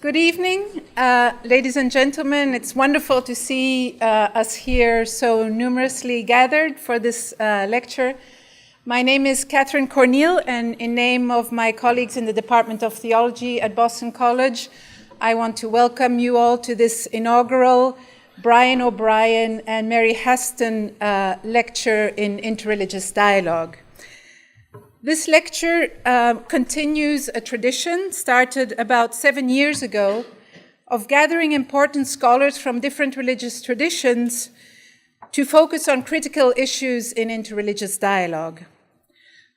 Good evening, ladies and gentlemen. It's wonderful to see us here so numerously gathered for this lecture. My name is Catherine Cornell, and in name of my colleagues in the Department of Theology at Boston College, I want to welcome you all to this inaugural Brian O'Brien and Mary Haston lecture in Interreligious Dialogue. This lecture continues a tradition started about 7 years ago of gathering important scholars from different religious traditions to focus on critical issues in interreligious dialogue.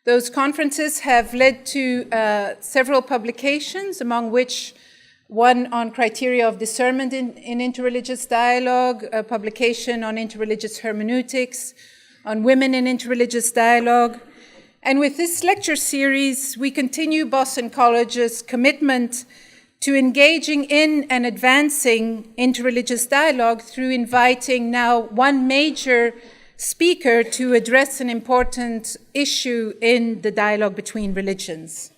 Those conferences have led to several publications, among which one on criteria of discernment in interreligious dialogue, a publication on interreligious hermeneutics, on women in interreligious dialogue. And with this lecture series, we continue Boston College's commitment to engaging in and advancing interreligious dialogue through inviting now one major speaker to address an important issue in the dialogue between religions.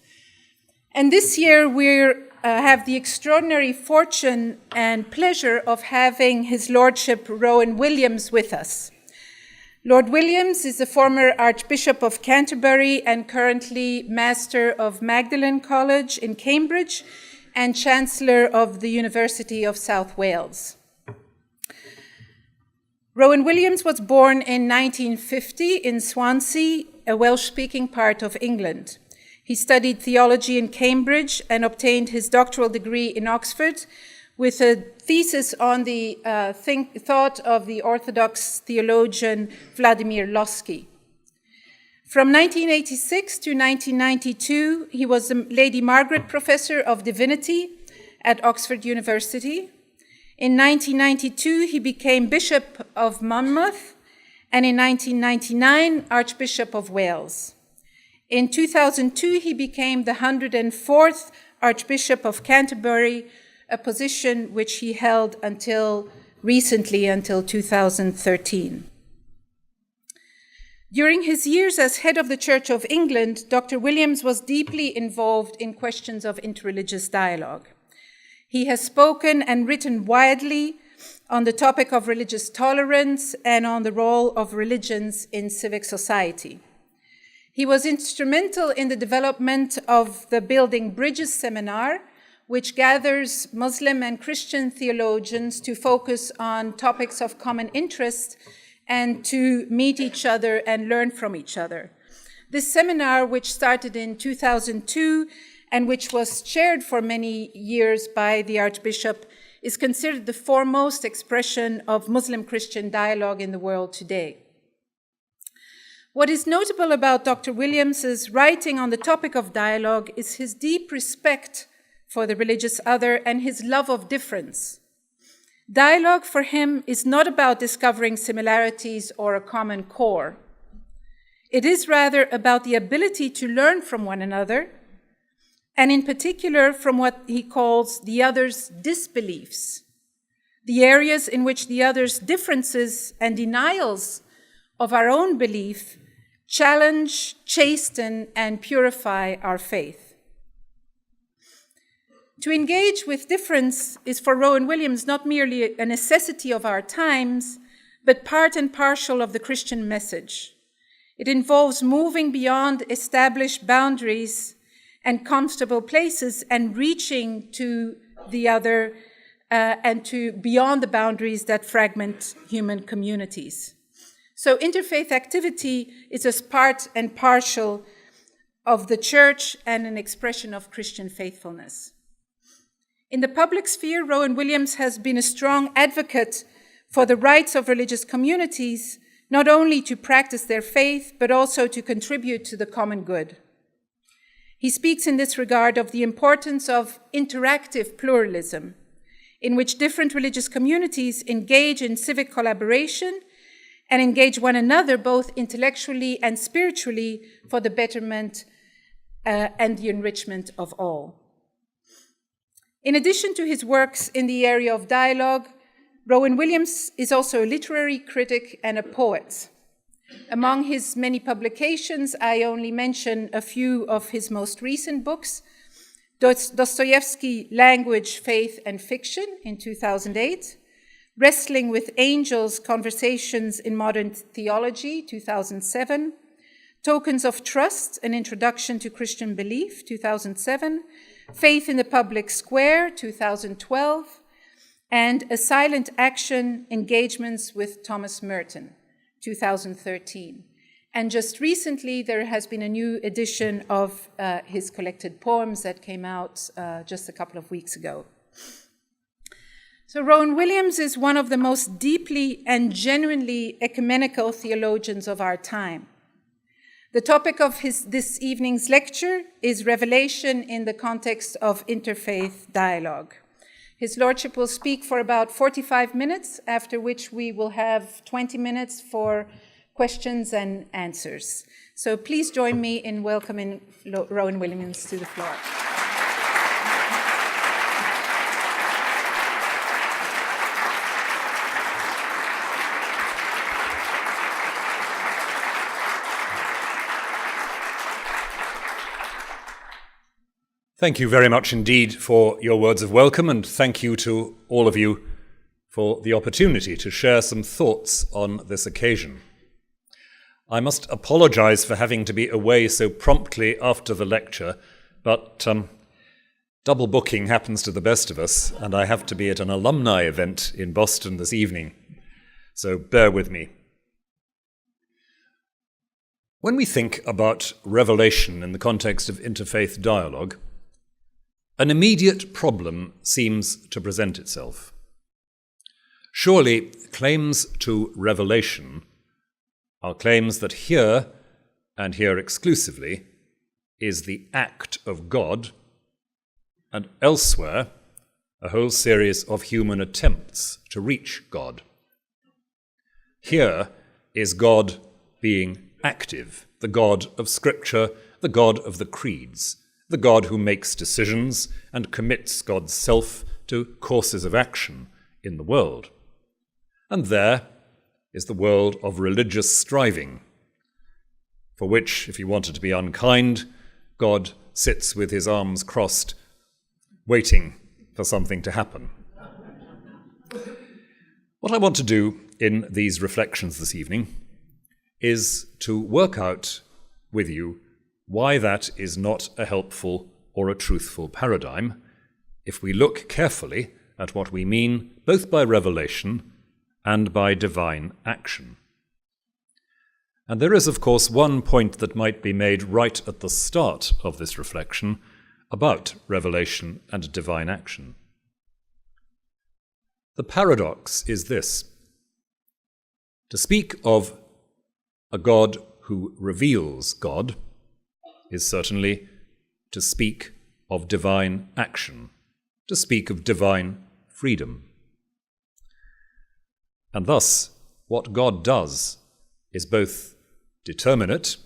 And this year, we have the extraordinary fortune and pleasure of having His Lordship Rowan Williams with us. Lord Williams is the former Archbishop of Canterbury and currently Master of Magdalen College in Cambridge and Chancellor of the University of South Wales. Rowan Williams was born in 1950 in Swansea, a Welsh-speaking part of England. He studied theology in Cambridge and obtained his doctoral degree in Oxford with a thesis on the thought of the Orthodox theologian Vladimir Lossky. From 1986 to 1992, he was the Lady Margaret Professor of Divinity at Oxford University. In 1992, he became Bishop of Monmouth, and in 1999, Archbishop of Wales. In 2002, he became the 104th Archbishop of Canterbury, a position which he held until 2013. During his years as head of the Church of England, Dr. Williams was deeply involved in questions of interreligious dialogue. He has spoken and written widely on the topic of religious tolerance and on the role of religions in civic society. He was instrumental in the development of the Building Bridges seminar, which gathers Muslim and Christian theologians to focus on topics of common interest and to meet each other and learn from each other. This seminar, which started in 2002 and which was chaired for many years by the Archbishop, is considered the foremost expression of Muslim-Christian dialogue in the world today. What is notable about Dr. Williams's writing on the topic of dialogue is his deep respect for the religious other and his love of difference. Dialogue for him is not about discovering similarities or a common core. It is rather about the ability to learn from one another, and in particular from what he calls the other's disbeliefs, the areas in which the other's differences and denials of our own belief challenge, chasten, and purify our faith. To engage with difference is for Rowan Williams not merely a necessity of our times, but part and parcel of the Christian message. It involves moving beyond established boundaries and comfortable places and reaching to the other and to beyond the boundaries that fragment human communities. So interfaith activity is as part and parcel of the church and an expression of Christian faithfulness. In the public sphere, Rowan Williams has been a strong advocate for the rights of religious communities, not only to practice their faith, but also to contribute to the common good. He speaks in this regard of the importance of interactive pluralism, in which different religious communities engage in civic collaboration and engage one another both intellectually and spiritually for the betterment and the enrichment of all. In addition to his works in the area of dialogue, Rowan Williams is also a literary critic and a poet. Among his many publications, I only mention a few of his most recent books. Dostoevsky, Language, Faith, and Fiction in 2008. Wrestling with Angels, Conversations in Modern Theology, 2007. Tokens of Trust, An Introduction to Christian Belief, 2007. Faith in the Public Square, 2012. And A Silent Action, Engagements with Thomas Merton, 2013. And just recently, there has been a new edition of his collected poems that came out just a couple of weeks ago. So Rowan Williams is one of the most deeply and genuinely ecumenical theologians of our time. The topic of this evening's lecture is revelation in the context of interfaith dialogue. His Lordship will speak for about 45 minutes, after which we will have 20 minutes for questions and answers. So please join me in welcoming Rowan Williams to the floor. Thank you very much indeed for your words of welcome, and thank you to all of you for the opportunity to share some thoughts on this occasion. I must apologize for having to be away so promptly after the lecture, but double booking happens to the best of us, and I have to be at an alumni event in Boston this evening, so bear with me. When we think about revelation in the context of interfaith dialogue, an immediate problem seems to present itself. Surely, claims to revelation are claims that here, and here exclusively, is the act of God, and elsewhere, a whole series of human attempts to reach God. Here is God being active, the God of Scripture, the God of the creeds, the God who makes decisions and commits God's self to courses of action in the world. And there is the world of religious striving, for which, if you wanted to be unkind, God sits with his arms crossed, waiting for something to happen. What I want to do in these reflections this evening is to work out with you why that is not a helpful or a truthful paradigm if we look carefully at what we mean both by revelation and by divine action. And there is, of course, one point that might be made right at the start of this reflection about revelation and divine action. The paradox is this: to speak of a God who reveals God is certainly to speak of divine action, to speak of divine freedom. And thus, what God does is both determinate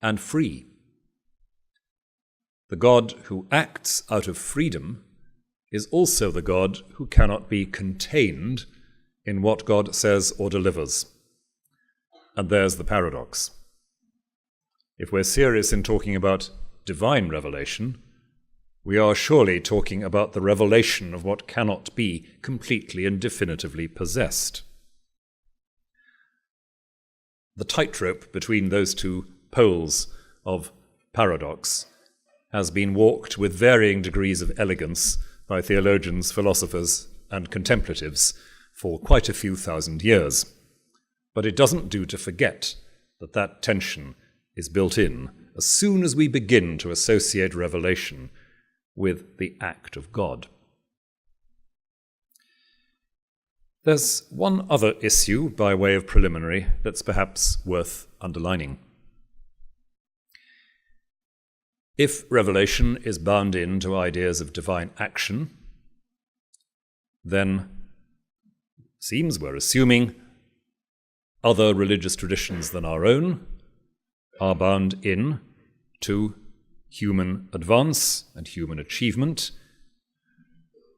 and free. The God who acts out of freedom is also the God who cannot be contained in what God says or delivers. And there's the paradox. If we're serious in talking about divine revelation, we are surely talking about the revelation of what cannot be completely and definitively possessed. The tightrope between those two poles of paradox has been walked with varying degrees of elegance by theologians, philosophers, and contemplatives for quite a few thousand years. But it doesn't do to forget that that tension is built in as soon as we begin to associate revelation with the act of God. There's one other issue by way of preliminary that's perhaps worth underlining. If revelation is bound into ideas of divine action, then it seems we're assuming other religious traditions than our own are bound in to human advance and human achievement,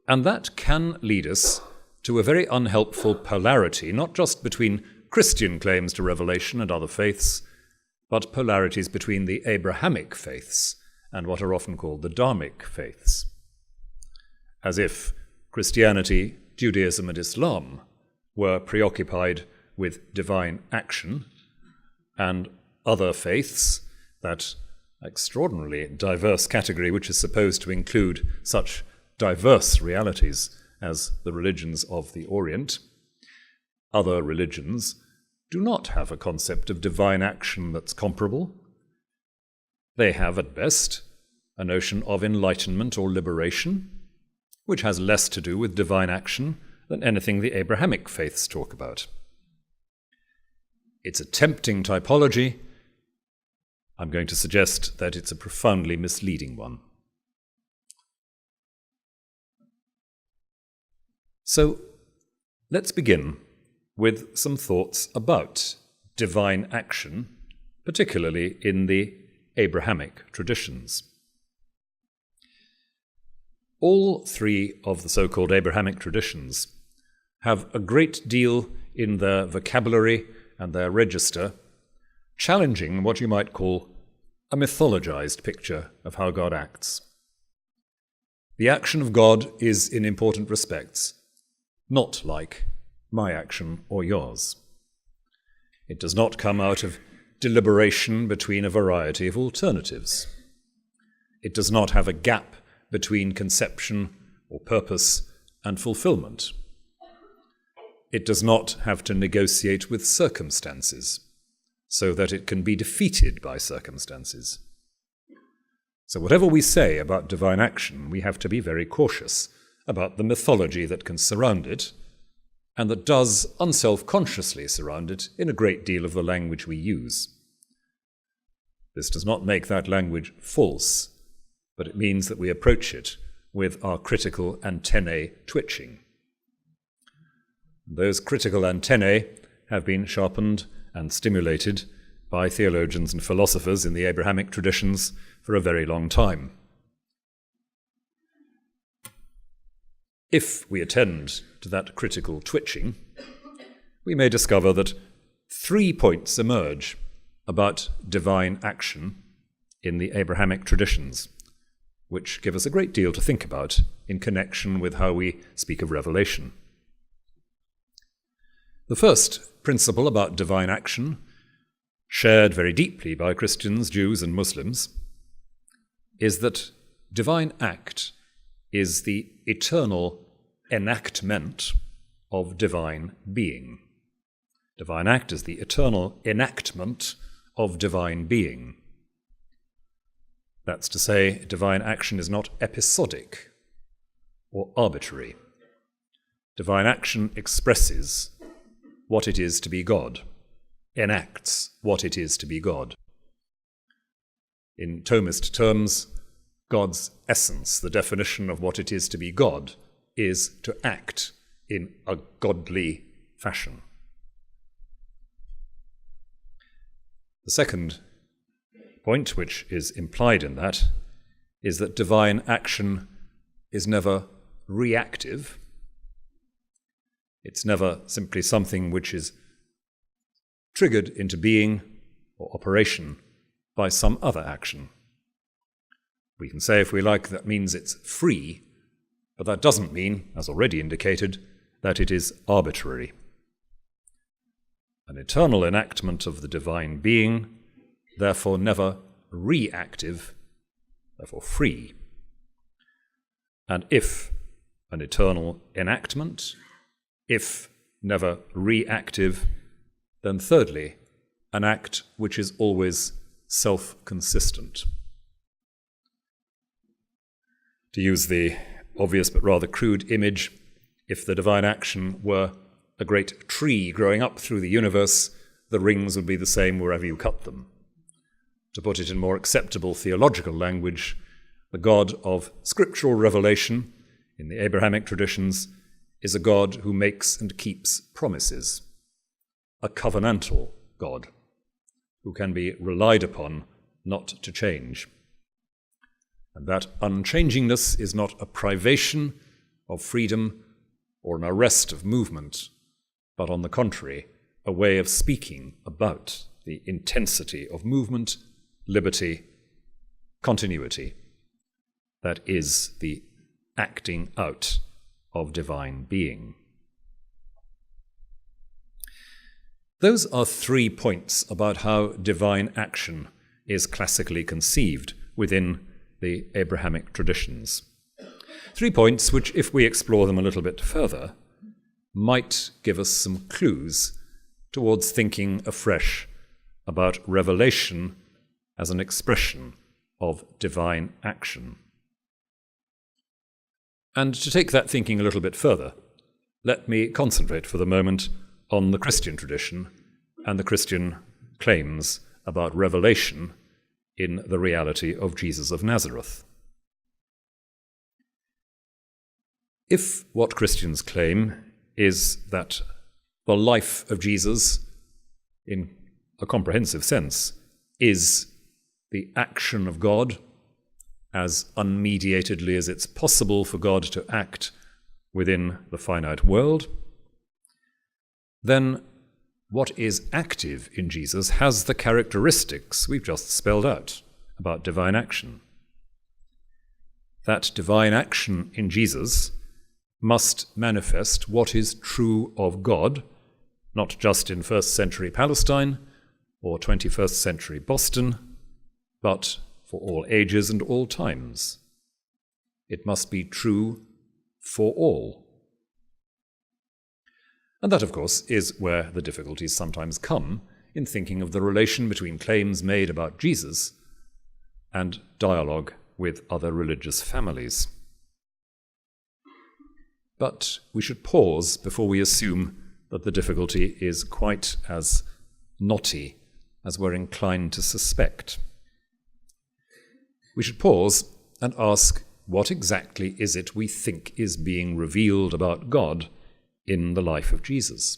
and that can lead us to a very unhelpful polarity, not just between Christian claims to revelation and other faiths, but polarities between the Abrahamic faiths and what are often called the Dharmic faiths, as if Christianity, Judaism, and Islam were preoccupied with divine action, and other faiths, that extraordinarily diverse category which is supposed to include such diverse realities as the religions of the Orient, other religions do not have a concept of divine action that's comparable. They have, at best, a notion of enlightenment or liberation, which has less to do with divine action than anything the Abrahamic faiths talk about. It's a tempting typology. I'm going to suggest that it's a profoundly misleading one. So, let's begin with some thoughts about divine action, particularly in the Abrahamic traditions. All three of the so-called Abrahamic traditions have a great deal in their vocabulary and their register challenging what you might call a mythologized picture of how God acts. The action of God is, in important respects, not like my action or yours. It does not come out of deliberation between a variety of alternatives. It does not have a gap between conception or purpose and fulfillment. It does not have to negotiate with circumstances so that it can be defeated by circumstances. So whatever we say about divine action, we have to be very cautious about the mythology that can surround it, and that does unself-consciously surround it in a great deal of the language we use. This does not make that language false, but it means that we approach it with our critical antennae twitching. Those critical antennae have been sharpened and stimulated by theologians and philosophers in the Abrahamic traditions for a very long time. If we attend to that critical twitching, we may discover that 3 points emerge about divine action in the Abrahamic traditions, which give us a great deal to think about in connection with how we speak of revelation. The first principle about divine action, shared very deeply by Christians, Jews, and Muslims, is that divine act is the eternal enactment of divine being. Divine act is the eternal enactment of divine being. That's to say, divine action is not episodic or arbitrary. Divine action expresses what it is to be God, enacts what it is to be God. In Thomist terms, God's essence, the definition of what it is to be God, is to act in a godly fashion. The second point, which is implied in that, is that divine action is never reactive. It's never simply something which is triggered into being or operation by some other action. We can say, if we like, that means it's free, but that doesn't mean, as already indicated, that it is arbitrary. An eternal enactment of the divine being, therefore never reactive, therefore free. And if an eternal enactment, if never reactive, then thirdly, an act which is always self-consistent. To use the obvious but rather crude image, if the divine action were a great tree growing up through the universe, the rings would be the same wherever you cut them. To put it in more acceptable theological language, the God of scriptural revelation in the Abrahamic traditions is a God who makes and keeps promises, a covenantal God who can be relied upon not to change. And that unchangingness is not a privation of freedom or an arrest of movement, but on the contrary, a way of speaking about the intensity of movement, liberty, continuity that is the acting out of divine being. Those are 3 points about how divine action is classically conceived within the Abrahamic traditions. 3 points which, if we explore them a little bit further, might give us some clues towards thinking afresh about revelation as an expression of divine action. And to take that thinking a little bit further, let me concentrate for the moment on the Christian tradition and the Christian claims about revelation in the reality of Jesus of Nazareth. If what Christians claim is that the life of Jesus, in a comprehensive sense, is the action of God as unmediatedly as it's possible for God to act within the finite world, then what is active in Jesus has the characteristics we've just spelled out about divine action. That divine action in Jesus must manifest what is true of God, not just in first century Palestine or 21st century Boston, but for all ages and all times. It must be true for all. And that, of course, is where the difficulties sometimes come in thinking of the relation between claims made about Jesus and dialogue with other religious families. But we should pause before we assume that the difficulty is quite as knotty as we're inclined to suspect. We should pause and ask, what exactly is it we think is being revealed about God in the life of Jesus?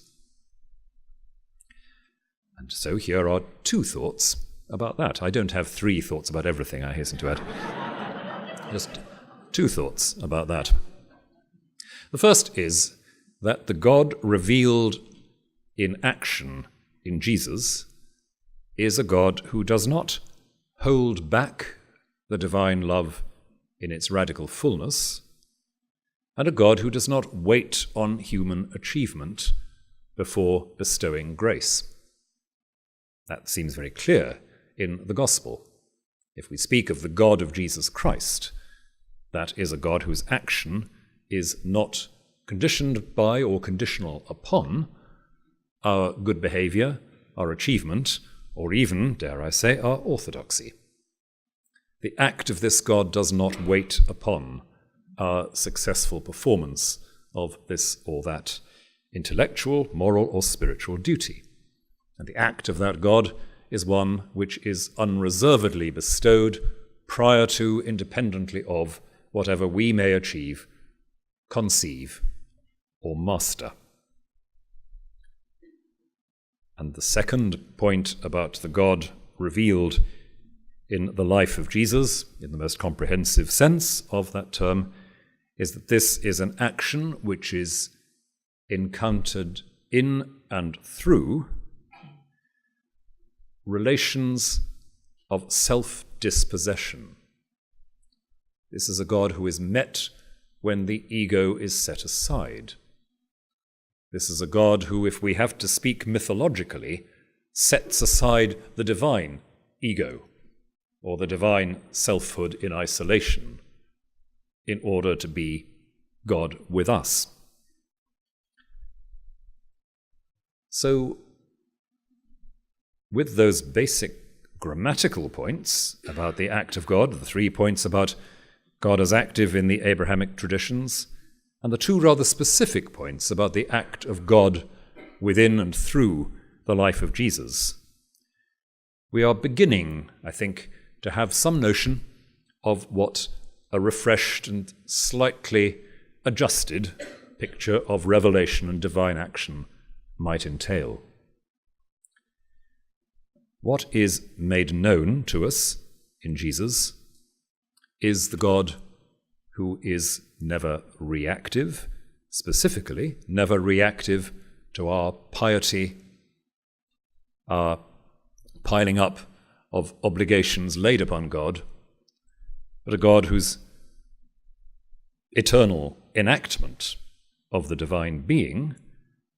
And so here are 2 thoughts about that. I don't have 3 thoughts about everything, I hasten to add. Just 2 thoughts about that. The first is that the God revealed in action in Jesus is a God who does not hold back the divine love in its radical fullness, and a God who does not wait on human achievement before bestowing grace. That seems very clear in the Gospel. If we speak of the God of Jesus Christ, that is a God whose action is not conditioned by or conditional upon our good behavior, our achievement, or even, dare I say, our orthodoxy. The act of this God does not wait upon our successful performance of this or that intellectual, moral, or spiritual duty. And the act of that God is one which is unreservedly bestowed prior to, independently of, whatever we may achieve, conceive, or master. And the second point about the God revealed in the life of Jesus, in the most comprehensive sense of that term, is that this is an action which is encountered in and through relations of self-dispossession. This is a God who is met when the ego is set aside. This is a God who, if we have to speak mythologically, sets aside the divine ego, or the divine selfhood in isolation, in order to be God with us. So, with those basic grammatical points about the act of God, the 3 points about God as active in the Abrahamic traditions, and the 2 rather specific points about the act of God within and through the life of Jesus, we are beginning, I think, to have some notion of what a refreshed and slightly adjusted picture of revelation and divine action might entail. What is made known to us in Jesus is the God who is never reactive, specifically never reactive to our piety, our piling up of obligations laid upon God, but a God whose eternal enactment of the divine being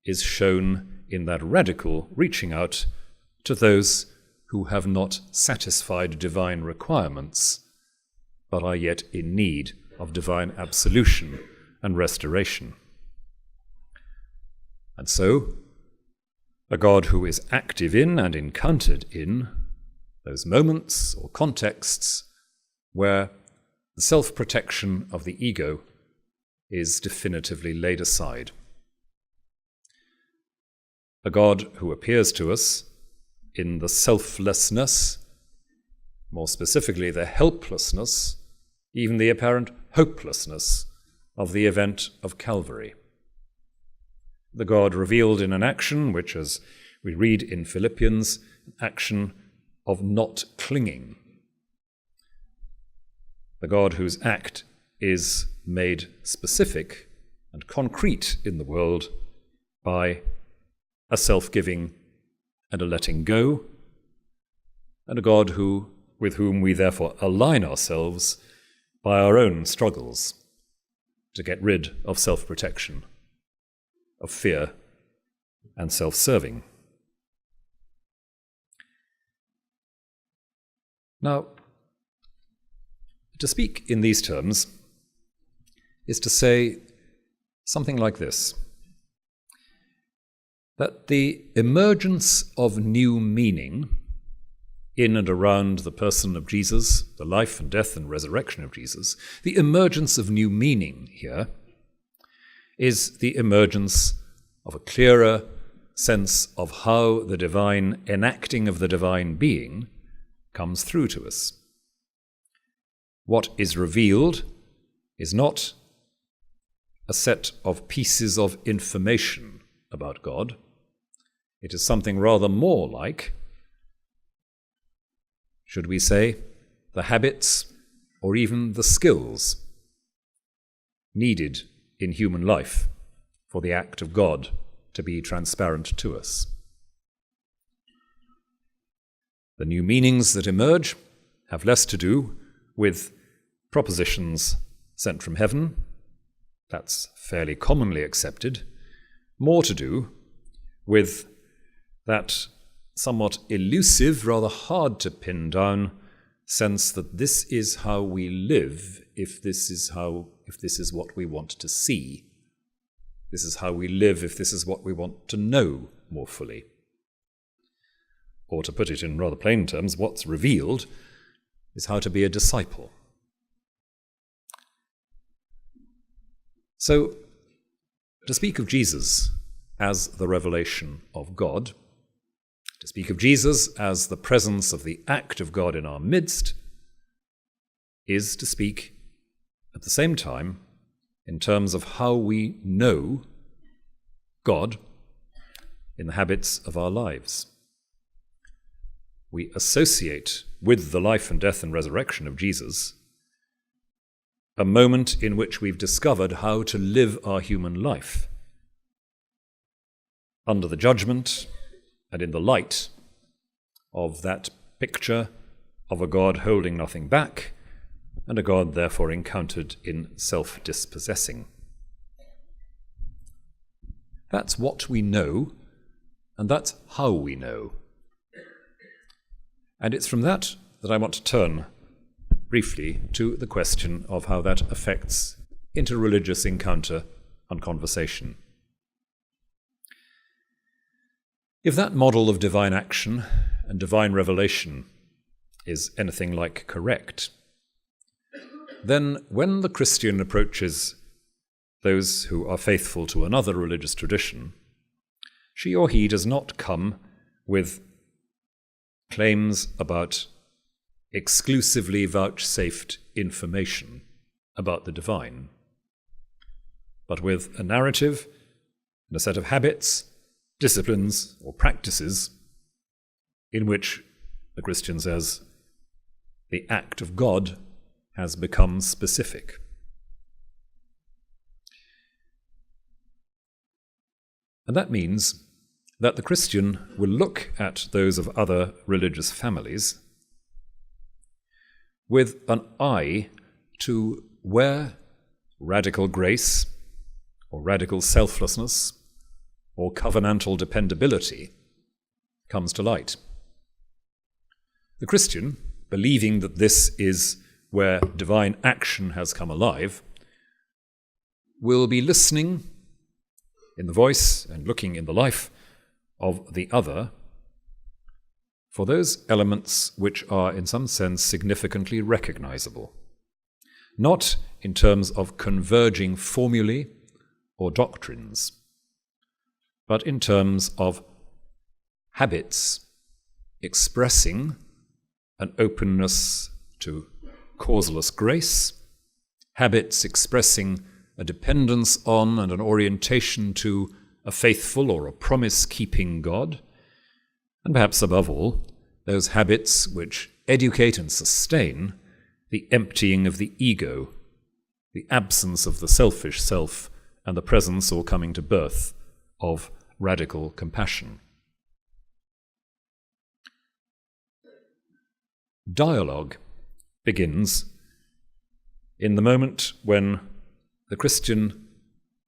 is shown in that radical reaching out to those who have not satisfied divine requirements, but are yet in need of divine absolution and restoration. And so, a God who is active in and encountered in those moments or contexts where the self-protection of the ego is definitively laid aside. A God who appears to us in the selflessness, more specifically the helplessness, even the apparent hopelessness of the event of Calvary. The God revealed in an action which, as we read in Philippians, an action of not clinging. The God whose act is made specific and concrete in the world by a self-giving and a letting go, and a God with whom we therefore align ourselves by our own struggles to get rid of self-protection, of fear and self-serving. Now, to speak in these terms is to say something like this: that the emergence of new meaning in and around the person of Jesus, the life and death and resurrection of Jesus, the emergence of new meaning here is the emergence of a clearer sense of how the divine enacting of the divine being comes through to us. What is revealed is not a set of pieces of information about God. It is something rather more like, should we say, the habits or even the skills needed in human life for the act of God to be transparent to us. The new meanings that emerge have less to do with propositions sent from heaven. That's fairly commonly accepted. More to do with that somewhat elusive, rather hard to pin down sense that this is how we live if this is what we want to see. This is how we live if this is what we want to know more fully. Or to put it in rather plain terms, what's revealed is how to be a disciple. So, to speak of Jesus as the revelation of God, to speak of Jesus as the presence of the act of God in our midst, is to speak at the same time in terms of how we know God in the habits of our lives. We associate with the life and death and resurrection of Jesus a moment in which we've discovered how to live our human life under the judgment and in the light of that picture of a God holding nothing back and a God therefore encountered in self-dispossessing. That's what we know, and that's how we know. And it's from that I want to turn briefly to the question of how that affects interreligious encounter and conversation. If that model of divine action and divine revelation is anything like correct, then when the Christian approaches those who are faithful to another religious tradition, she or he does not come with claims about exclusively vouchsafed information about the divine, but with a narrative and a set of habits, disciplines, or practices in which, the Christian says, the act of God has become specific. And that means that the Christian will look at those of other religious families with an eye to where radical grace or radical selflessness or covenantal dependability comes to light. The Christian, believing that this is where divine action has come alive, will be listening in the voice and looking in the life of the other for those elements which are in some sense significantly recognizable, not in terms of converging formulae or doctrines, but in terms of habits expressing an openness to causeless grace, habits expressing a dependence on and an orientation to a faithful or a promise-keeping God, and perhaps above all, those habits which educate and sustain the emptying of the ego, the absence of the selfish self, and the presence or coming to birth of radical compassion. Dialogue begins in the moment when the Christian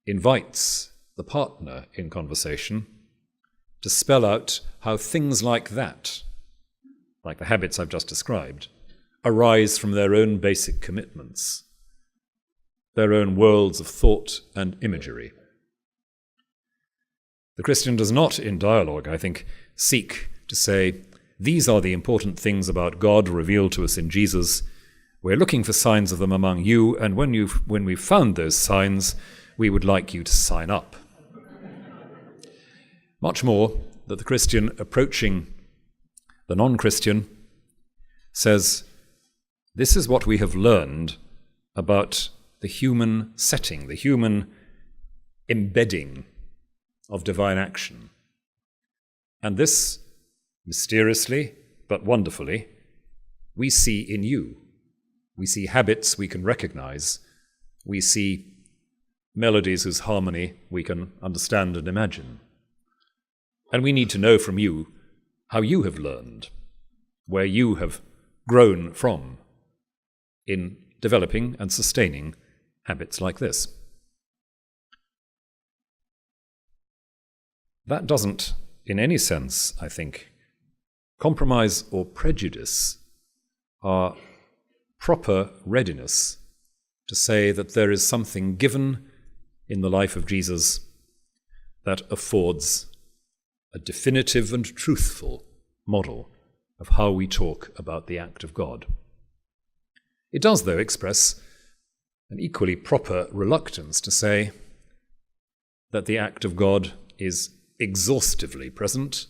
invites the partner in conversation to spell out how things like that, like the habits I've just described, arise from their own basic commitments, their own worlds of thought and imagery. The Christian does not, in dialogue, I think, seek to say, these are the important things about God revealed to us in Jesus. We're looking for signs of them among you, and when we've found those signs, we would like you to sign up. Much more that the Christian approaching the non-Christian says, this is what we have learned about the human setting, the human embedding of divine action. And this, mysteriously but wonderfully, we see in you. We see habits we can recognize. We see melodies whose harmony we can understand and imagine. And we need to know from you how you have learned, where you have grown from in developing and sustaining habits like this. That doesn't, in any sense, I think, compromise or prejudice our proper readiness to say that there is something given in the life of Jesus that affords a definitive and truthful model of how we talk about the act of God. It does, though, express an equally proper reluctance to say that the act of God is exhaustively present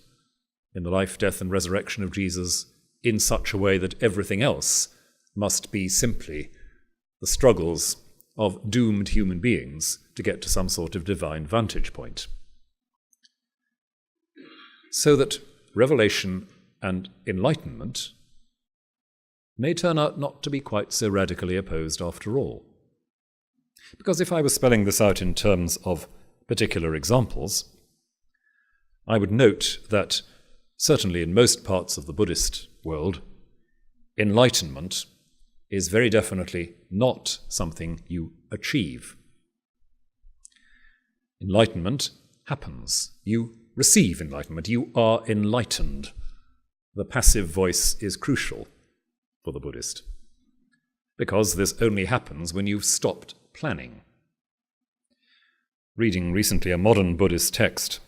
in the life, death, and resurrection of Jesus in such a way that everything else must be simply the struggles of doomed human beings to get to some sort of divine vantage point. So that revelation and enlightenment may turn out not to be quite so radically opposed after all. Because if I was spelling this out in terms of particular examples, I would note that certainly in most parts of the Buddhist world, enlightenment is very definitely not something you achieve. Enlightenment happens. You receive enlightenment. You are enlightened. The passive voice is crucial for the Buddhist, because this only happens when you've stopped planning. Reading recently a modern Buddhist text,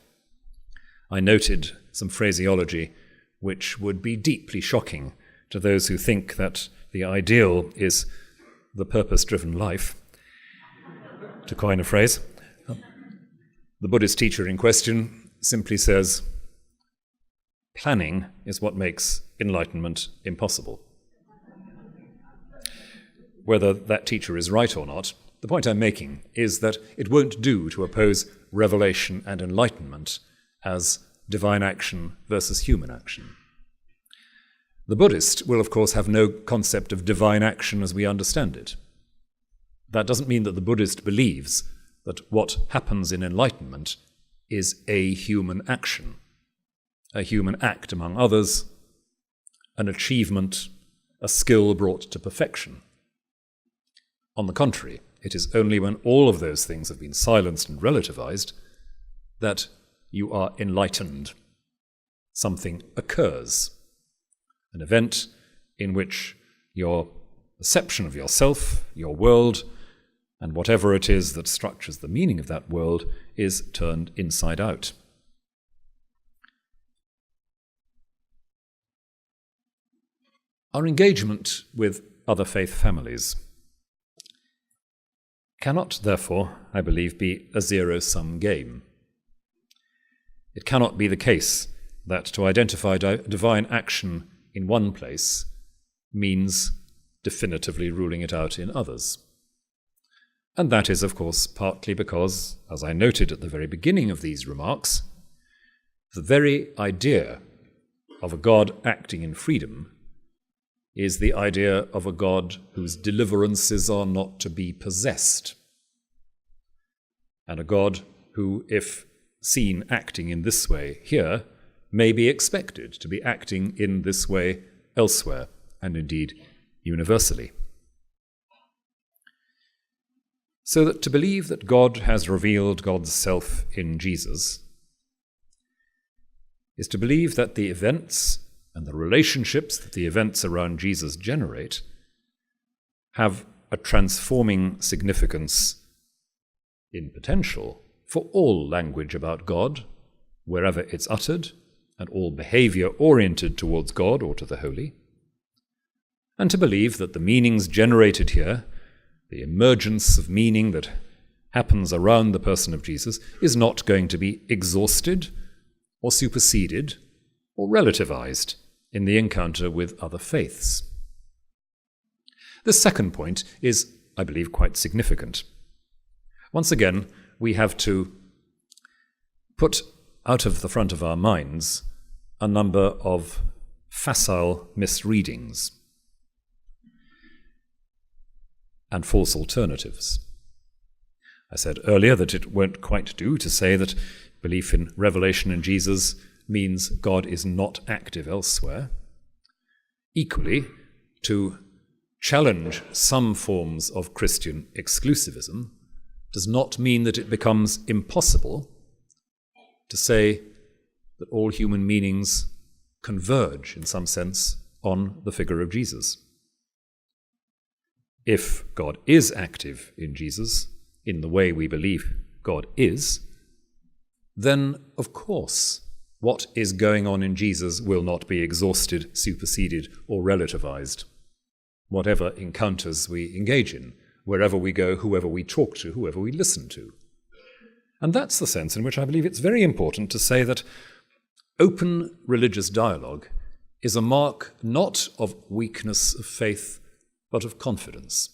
I noted some phraseology which would be deeply shocking to those who think that the ideal is the purpose-driven life, to coin a phrase. The Buddhist teacher in question simply says, planning is what makes enlightenment impossible. Whether that teacher is right or not, the point I'm making is that it won't do to oppose revelation and enlightenment as divine action versus human action. The Buddhist will, of course, have no concept of divine action as we understand it. That doesn't mean that the Buddhist believes that what happens in enlightenment is a human action, a human act among others, an achievement, a skill brought to perfection. On the contrary, it is only when all of those things have been silenced and relativized that you are enlightened. Something occurs, an event in which your perception of yourself, your world, and whatever it is that structures the meaning of that world is turned inside out. Our engagement with other faith families cannot, therefore, I believe, be a zero-sum game. It cannot be the case that to identify divine action in one place means definitively ruling it out in others. And that is, of course, partly because, as I noted at the very beginning of these remarks, the very idea of a God acting in freedom is the idea of a God whose deliverances are not to be possessed, and a God who, if seen acting in this way here, may be expected to be acting in this way elsewhere, and indeed universally. So that to believe that God has revealed God's self in Jesus is to believe that the events and the relationships that the events around Jesus generate have a transforming significance in potential for all language about God, wherever it's uttered, and all behavior oriented towards God or to the holy, and to believe that the meanings generated here, the emergence of meaning that happens around the person of Jesus, is not going to be exhausted or superseded or relativized in the encounter with other faiths. The second point is, I believe, quite significant. Once again, we have to put out of the front of our minds a number of facile misreadings and false alternatives. I said earlier that it won't quite do to say that belief in revelation in Jesus means God is not active elsewhere. Equally, to challenge some forms of Christian exclusivism does not mean that it becomes impossible to say that all human meanings converge, in some sense, on the figure of Jesus. If God is active in Jesus, in the way we believe God is, then, of course, what is going on in Jesus will not be exhausted, superseded, or relativized. Whatever encounters we engage in, wherever we go, whoever we talk to, whoever we listen to. And that's the sense in which I believe it's very important to say that open religious dialogue is a mark not of weakness of faith, but of confidence.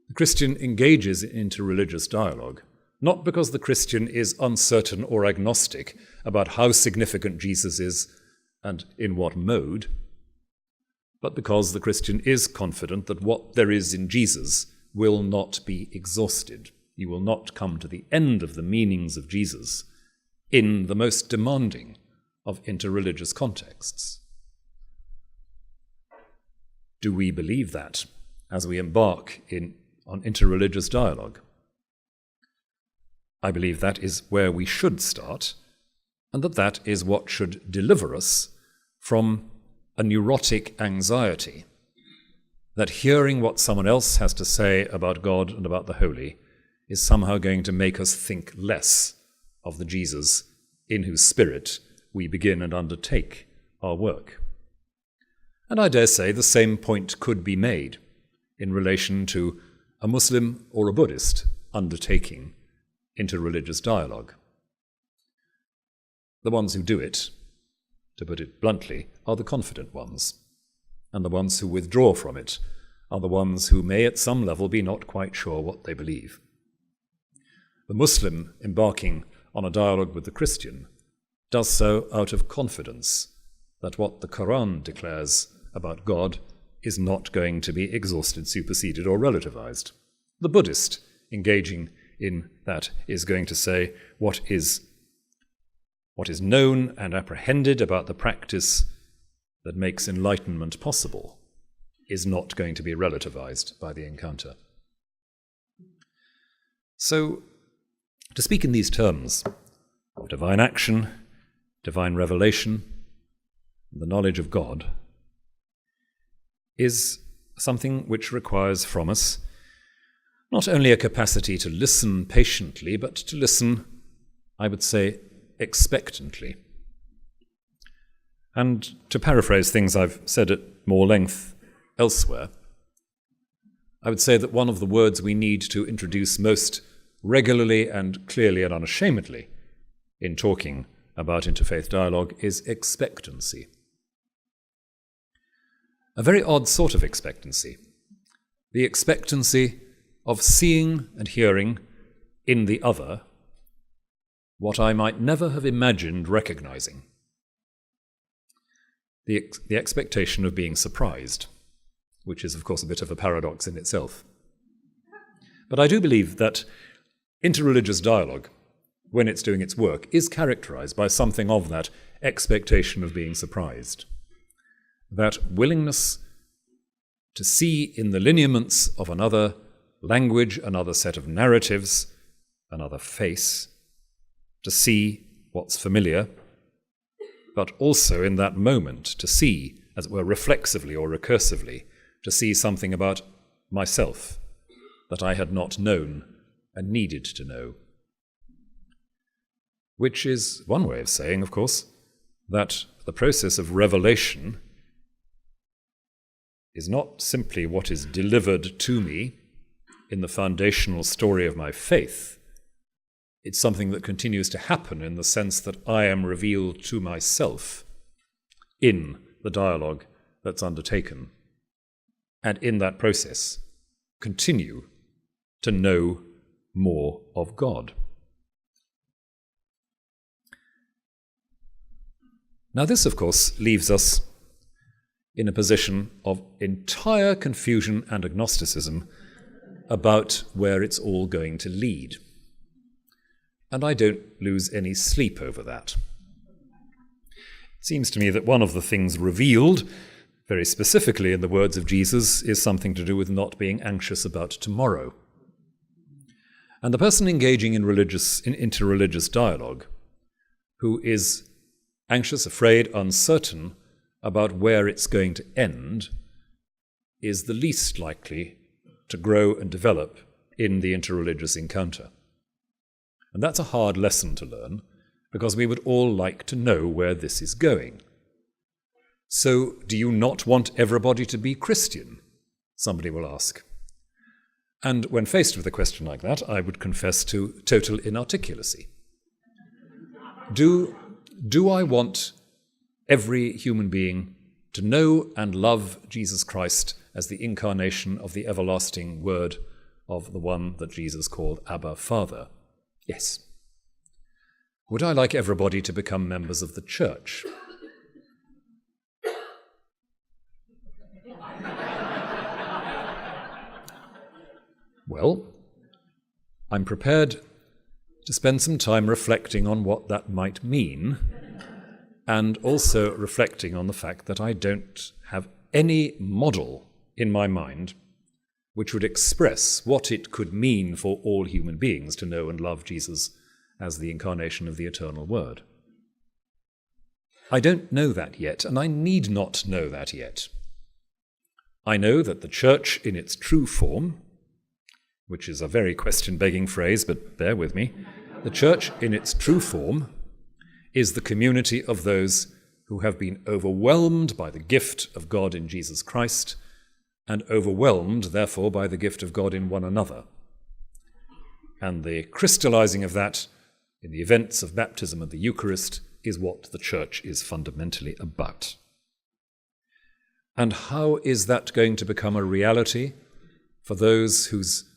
The Christian engages in interreligious dialogue, not because the Christian is uncertain or agnostic about how significant Jesus is and in what mode, but because the Christian is confident that what there is in Jesus will not be exhausted. You will not come to the end of the meanings of Jesus in the most demanding of interreligious contexts. Do we believe that as we embark on interreligious dialogue? I believe that is where we should start, and that is what should deliver us from a neurotic anxiety that hearing what someone else has to say about God and about the holy is somehow going to make us think less of the Jesus in whose spirit we begin and undertake our work. And I dare say the same point could be made in relation to a Muslim or a Buddhist undertaking interreligious dialogue. The ones who do it, to put it bluntly, are the confident ones, and the ones who withdraw from it are the ones who may at some level be not quite sure what they believe. The Muslim embarking on a dialogue with the Christian does so out of confidence that what the Quran declares about God is not going to be exhausted, superseded, or relativized. The Buddhist engaging in that is going to say what is known and apprehended about the practice that makes enlightenment possible is not going to be relativized by the encounter. So, to speak in these terms of divine action, divine revelation, the knowledge of God, is something which requires from us not only a capacity to listen patiently, but to listen, I would say, expectantly. And to paraphrase things I've said at more length elsewhere, I would say that one of the words we need to introduce most regularly and clearly and unashamedly in talking about interfaith dialogue is expectancy. A very odd sort of expectancy. The expectancy of seeing and hearing in the other what I might never have imagined recognizing. The expectation of being surprised, which is, of course, a bit of a paradox in itself. But I do believe that interreligious dialogue, when it's doing its work, is characterized by something of that expectation of being surprised. That willingness to see in the lineaments of another language, another set of narratives, another face, to see what's familiar, but also in that moment to see, as it were, reflexively or recursively, to see something about myself that I had not known and needed to know. Which is one way of saying, of course, that the process of revelation is not simply what is delivered to me in the foundational story of my faith. It's something that continues to happen in the sense that I am revealed to myself in the dialogue that's undertaken, and in that process continue to know more of God. Now this, of course, leaves us in a position of entire confusion and agnosticism about where it's all going to lead. And I don't lose any sleep over that. It seems to me that one of the things revealed, very specifically in the words of Jesus, is something to do with not being anxious about tomorrow. And the person engaging in interreligious dialogue, who is anxious, afraid, uncertain about where it's going to end, is the least likely to grow and develop in the interreligious encounter. And that's a hard lesson to learn, because we would all like to know where this is going. So, do you not want everybody to be Christian? Somebody will ask. And when faced with a question like that, I would confess to total inarticulacy. Do I want every human being to know and love Jesus Christ as the incarnation of the everlasting Word of the one that Jesus called Abba, Father? Yes. Would I like everybody to become members of the church? Well, I'm prepared to spend some time reflecting on what that might mean, and also reflecting on the fact that I don't have any model in my mind which would express what it could mean for all human beings to know and love Jesus as the incarnation of the eternal Word. I don't know that yet, and I need not know that yet. I know that the Church in its true form, which is a very question-begging phrase, but bear with me, the Church in its true form is the community of those who have been overwhelmed by the gift of God in Jesus Christ, and overwhelmed, therefore, by the gift of God in one another. And the crystallizing of that in the events of baptism and the Eucharist is what the Church is fundamentally about. And how is that going to become a reality for those whose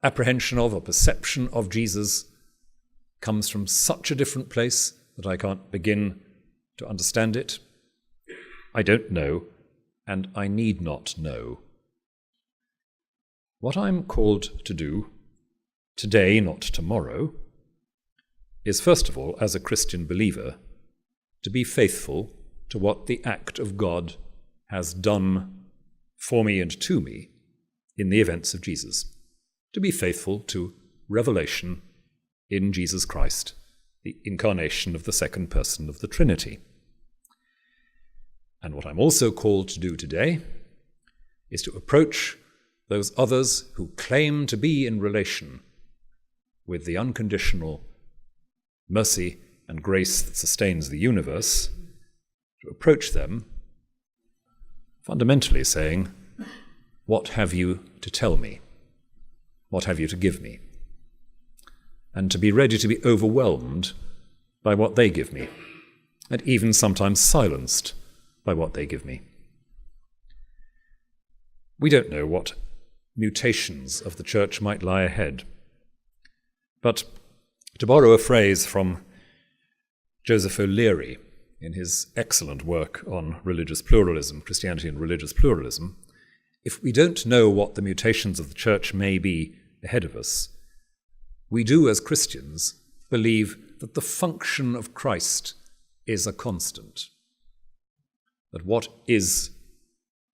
apprehension of or perception of Jesus comes from such a different place that I can't begin to understand it? I don't know, and I need not know. What I'm called to do today, not tomorrow, is first of all, as a Christian believer, to be faithful to what the act of God has done for me and to me in the events of Jesus, to be faithful to revelation in Jesus Christ, the incarnation of the second person of the Trinity. And what I'm also called to do today is to approach those others who claim to be in relation with the unconditional mercy and grace that sustains the universe, to approach them fundamentally saying, "What have you to tell me? What have you to give me?" And to be ready to be overwhelmed by what they give me, and even sometimes silenced by what they give me. We don't know what mutations of the Church might lie ahead. But to borrow a phrase from Joseph O'Leary in his excellent work on religious pluralism, Christianity and religious pluralism, if we don't know what the mutations of the Church may be ahead of us, we do as Christians believe that the function of Christ is a constant, that what is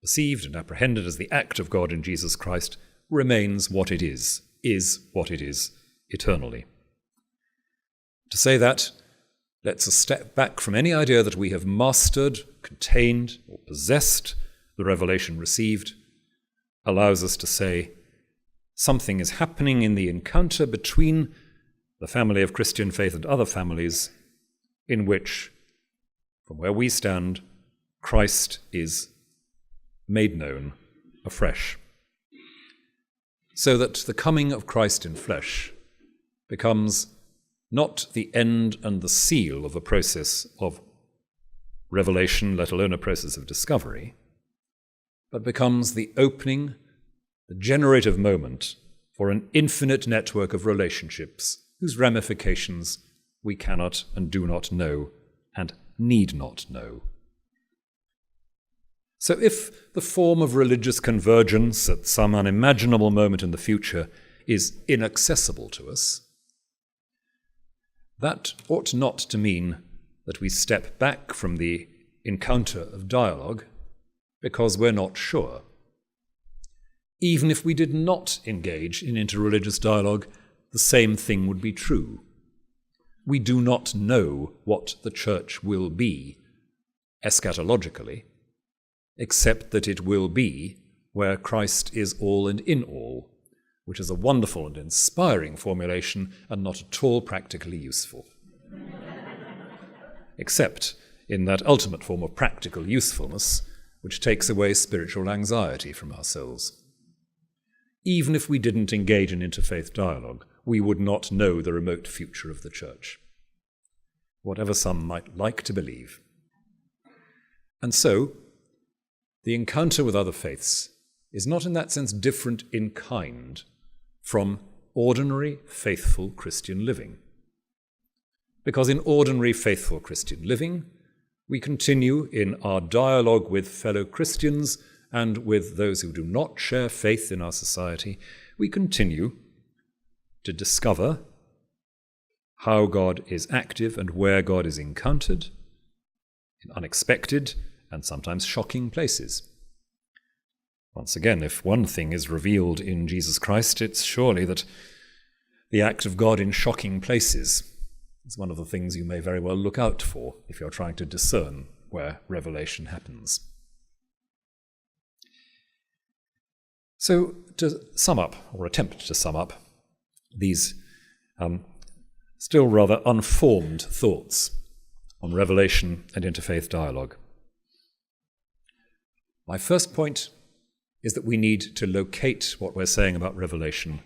perceived and apprehended as the act of God in Jesus Christ remains what it is what it is eternally. To say that lets us step back from any idea that we have mastered, contained, or possessed the revelation received, allows us to say something is happening in the encounter between the family of Christian faith and other families in which, from where we stand, Christ is made known afresh. So that the coming of Christ in flesh becomes not the end and the seal of a process of revelation, let alone a process of discovery, but becomes the opening, the generative moment for an infinite network of relationships whose ramifications we cannot and do not know and need not know. So if the form of religious convergence at some unimaginable moment in the future is inaccessible to us, that ought not to mean that we step back from the encounter of dialogue because we're not sure. Even if we did not engage in interreligious dialogue, the same thing would be true. We do not know what the Church will be, eschatologically, except that it will be where Christ is all and in all, which is a wonderful and inspiring formulation and not at all practically useful. Except in that ultimate form of practical usefulness, which takes away spiritual anxiety from our souls. Even if we didn't engage in interfaith dialogue, we would not know the remote future of the Church, whatever some might like to believe. And so, the encounter with other faiths is not in that sense different in kind from ordinary, faithful Christian living. Because in ordinary, faithful Christian living, we continue in our dialogue with fellow Christians and with those who do not share faith in our society, we continue to discover how God is active and where God is encountered in unexpected and sometimes shocking places. Once again, if one thing is revealed in Jesus Christ, it's surely that the act of God in shocking places is one of the things you may very well look out for if you're trying to discern where revelation happens. So, to sum up, or attempt to sum up, these still rather unformed thoughts on revelation and interfaith dialogue. My first point is that we need to locate what we're saying about revelation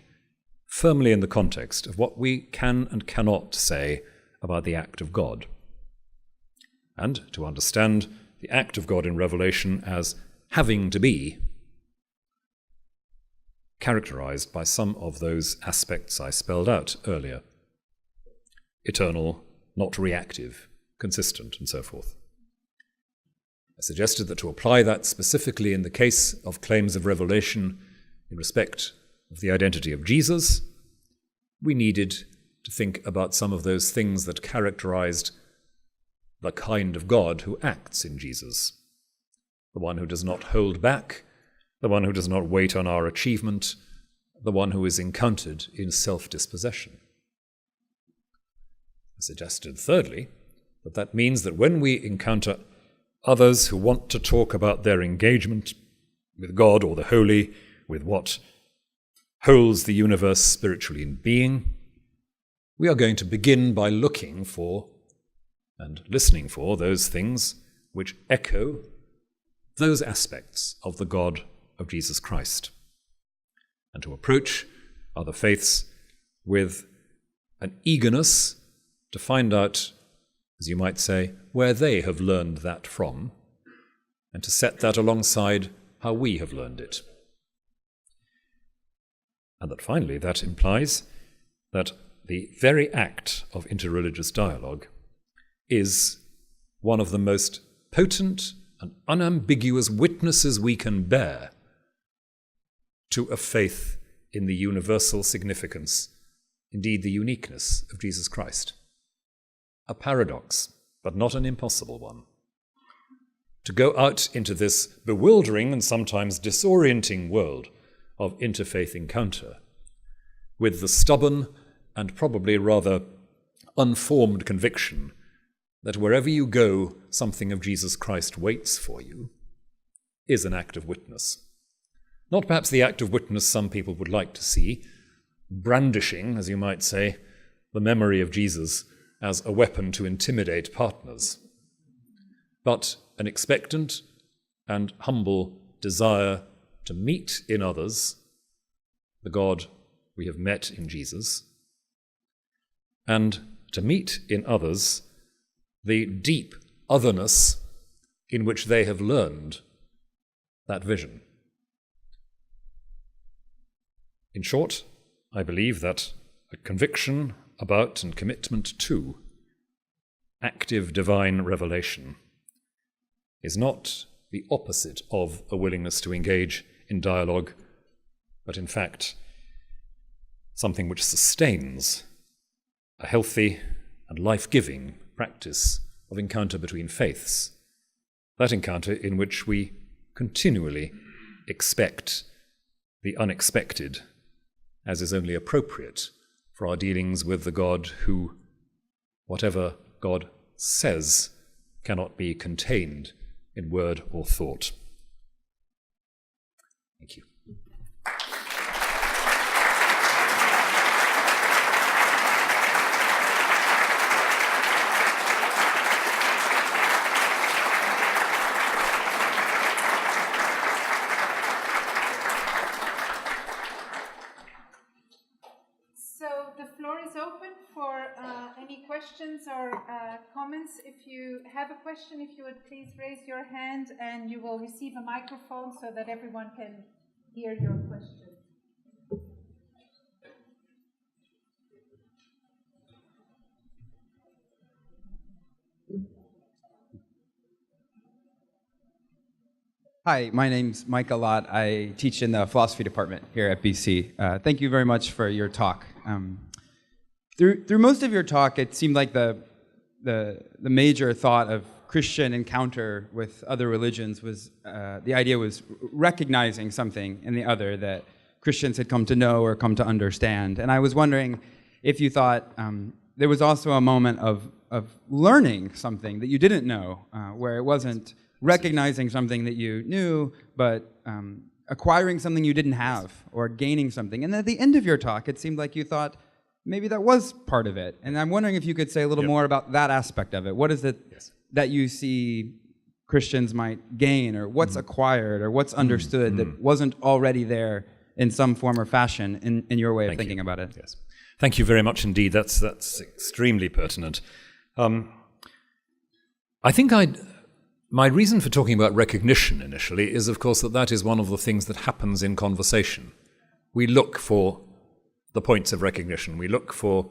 firmly in the context of what we can and cannot say about the act of God, and to understand the act of God in revelation as having to be characterized by some of those aspects I spelled out earlier: eternal, not reactive, consistent, and so forth. I suggested that to apply that specifically in the case of claims of revelation in respect of the identity of Jesus, we needed to think about some of those things that characterized the kind of God who acts in Jesus, the one who does not hold back, the one who does not wait on our achievement, the one who is encountered in self-dispossession. I suggested, thirdly, that means that when we encounter others who want to talk about their engagement with God or the holy, with what holds the universe spiritually in being, we are going to begin by looking for and listening for those things which echo those aspects of the God of Jesus Christ, and to approach other faiths with an eagerness to find out, as you might say, where they have learned that from, and to set that alongside how we have learned it. And that finally, that implies that the very act of interreligious dialogue is one of the most potent and unambiguous witnesses we can bear to a faith in the universal significance, indeed the uniqueness of Jesus Christ. A paradox, but not an impossible one. To go out into this bewildering and sometimes disorienting world of interfaith encounter with the stubborn and probably rather unformed conviction that wherever you go, something of Jesus Christ waits for you, is an act of witness. Not perhaps the act of witness some people would like to see, brandishing, as you might say, the memory of Jesus as a weapon to intimidate partners, but an expectant and humble desire to meet in others the God we have met in Jesus, and to meet in others the deep otherness in which they have learned that vision. In short, I believe that a conviction about and commitment to active divine revelation is not the opposite of a willingness to engage in dialogue, but in fact something which sustains a healthy and life-giving practice of encounter between faiths, that encounter in which we continually expect the unexpected, as is only appropriate for our dealings with the God who, whatever God says, cannot be contained in word or thought. Thank you. So the floor is open for any questions or comments. If you have a question, if you would please raise your hand and you will receive a microphone so that everyone can hear your question. Hi, my name's Mike Alott. I teach in the philosophy department here at BC. Thank you very much for your talk. Through most of your talk, it seemed like the major thought of Christian encounter with other religions was the idea was recognizing something in the other that Christians had come to know or come to understand. And I was wondering if you thought there was also a moment of learning something that you didn't know, where it wasn't recognizing something that you knew, but acquiring something you didn't have, or gaining something. And at the end of your talk, it seemed like you thought maybe that was part of it. And I'm wondering if you could say a little more about that aspect of it. What is it that you see Christians might gain, or what's acquired, or what's understood that wasn't already there in some form or fashion in your way of thinking about it? Yes. Thank you very much indeed. That's extremely pertinent. I think my reason for talking about recognition initially is, of course, that is one of the things that happens in conversation. We look for the points of recognition. We look for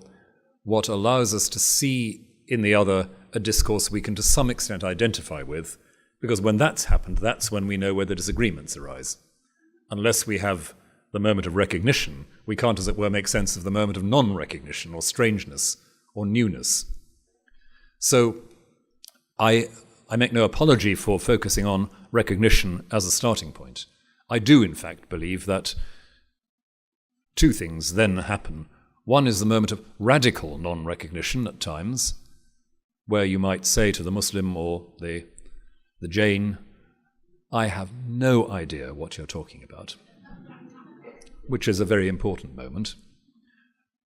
what allows us to see in the other a discourse we can to some extent identify with, because when that's happened, that's when we know where the disagreements arise. Unless we have the moment of recognition, we can't, as it were, make sense of the moment of non-recognition or strangeness or newness. So I make no apology for focusing on recognition as a starting point. I do, in fact, believe that two things then happen. One is the moment of radical non-recognition at times, where you might say to the Muslim or the Jain, I have no idea what you're talking about, which is a very important moment.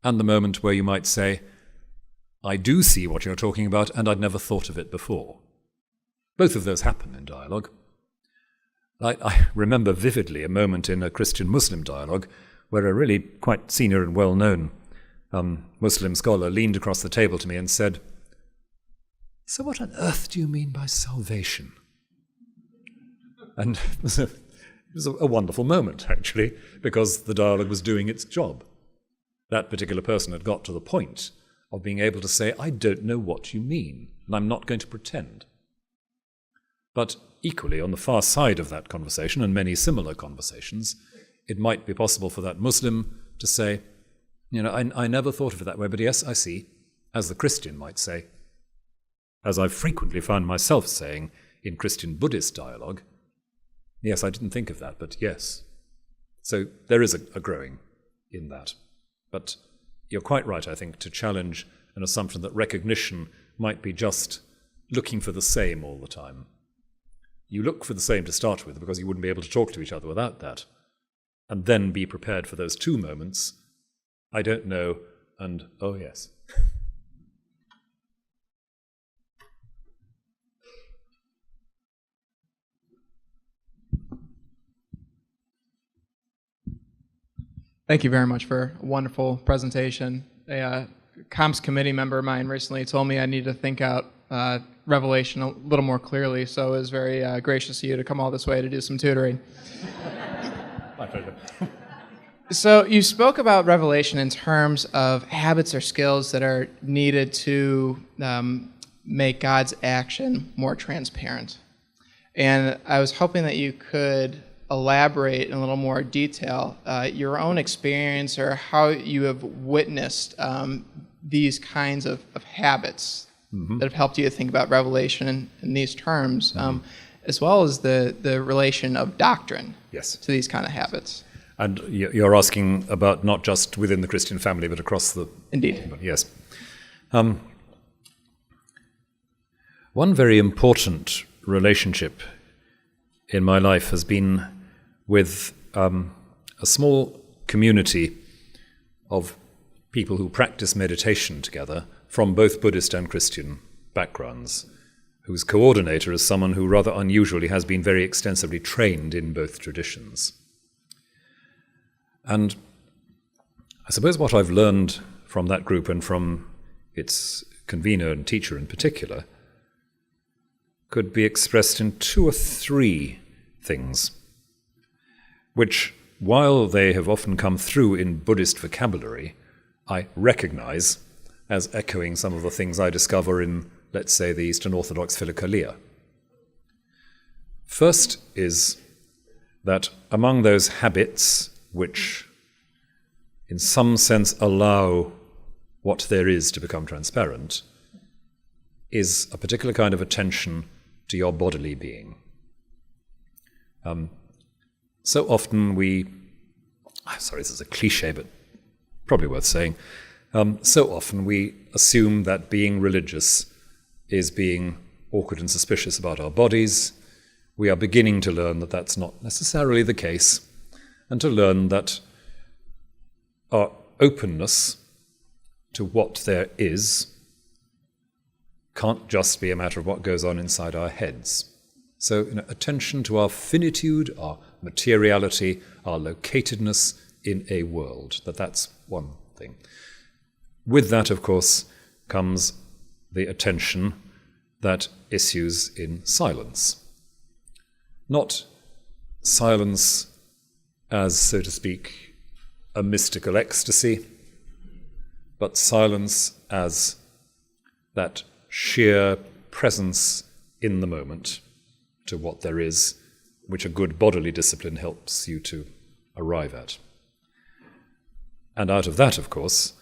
And the moment where you might say, I do see what you're talking about and I'd never thought of it before. Both of those happen in dialogue. I remember vividly a moment in a Christian-Muslim dialogue where a really quite senior and well-known Muslim scholar leaned across the table to me and said, so what on earth do you mean by salvation? And it was a wonderful moment, actually, because the dialogue was doing its job. That particular person had got to the point of being able to say, I don't know what you mean, and I'm not going to pretend. But equally, on the far side of that conversation, and many similar conversations, it might be possible for that Muslim to say, I never thought of it that way, but yes, I see, as the Christian might say, as I've frequently found myself saying in Christian-Buddhist dialogue, yes, I didn't think of that, but yes. So there is a growing in that. But you're quite right, I think, to challenge an assumption that recognition might be just looking for the same all the time. You look for the same to start with because you wouldn't be able to talk to each other without that. And then be prepared for those two moments, I don't know, and oh yes. Thank you very much for a wonderful presentation. A comms committee member of mine recently told me I need to think out Revelation a little more clearly, so it was very gracious of you to come all this way to do some tutoring. My pleasure. So you spoke about Revelation in terms of habits or skills that are needed to make God's action more transparent. And I was hoping that you could elaborate in a little more detail your own experience or how you have witnessed these kinds of habits that have helped you to think about Revelation in these terms, as well as the relation of doctrine to these kind of habits. And you're asking about not just within the Christian family, but across the... Indeed. Yes. One very important relationship in my life has been with a small community of people who practice meditation together from both Buddhist and Christian backgrounds, whose coordinator is someone who rather unusually has been very extensively trained in both traditions. And I suppose what I've learned from that group and from its convener and teacher in particular could be expressed in two or three things, which, while they have often come through in Buddhist vocabulary, I recognize as echoing some of the things I discover in, let's say, the Eastern Orthodox Philokalia. First is that among those habits which in some sense allow what there is to become transparent is a particular kind of attention to your bodily being. So often this is a cliche, but probably worth saying, so often we assume that being religious is being awkward and suspicious about our bodies. We are beginning to learn that that's not necessarily the case, and to learn that our openness to what there is can't just be a matter of what goes on inside our heads. So, attention to our finitude, our materiality, our locatedness in a world, that's one thing. With that, of course, comes the attention that issues in silence. Not silence as, so to speak, a mystical ecstasy, but silence as that sheer presence in the moment to what there is, which a good bodily discipline helps you to arrive at. And out of that, of course,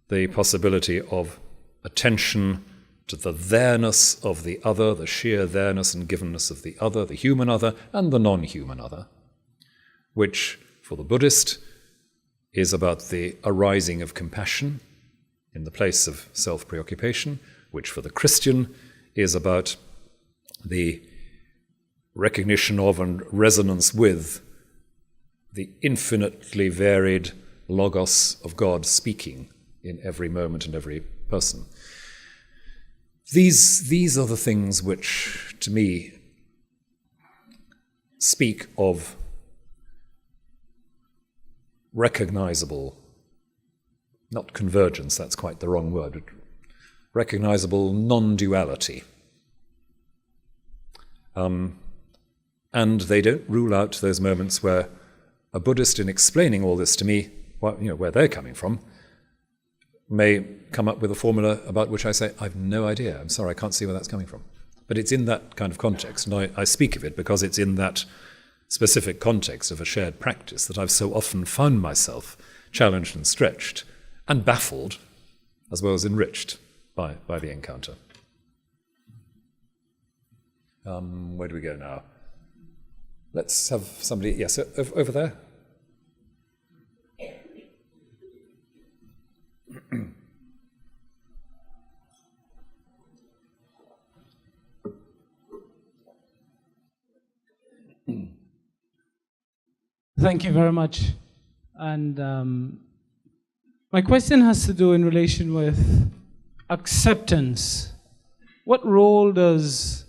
the possibility of attention to the there-ness of the other, the sheer there-ness and givenness of the other, the human other and the non-human other, which for the Buddhist is about the arising of compassion in the place of self-preoccupation, which for the Christian is about the recognition of and resonance with the infinitely varied logos of God speaking in every moment and every person. These are the things which, to me, speak of recognizable, not convergence, that's quite the wrong word, but recognizable non-duality. And they don't rule out those moments where a Buddhist, in explaining all this to me, where they're coming from, may come up with a formula about which I say, I've no idea, I'm sorry, I can't see where that's coming from. But it's in that kind of context, and I speak of it because it's in that specific context of a shared practice that I've so often found myself challenged and stretched, and baffled, as well as enriched by the encounter. Where do we go now? Let's have somebody, yes, over there. Thank you very much. And my question has to do in relation with acceptance. What role does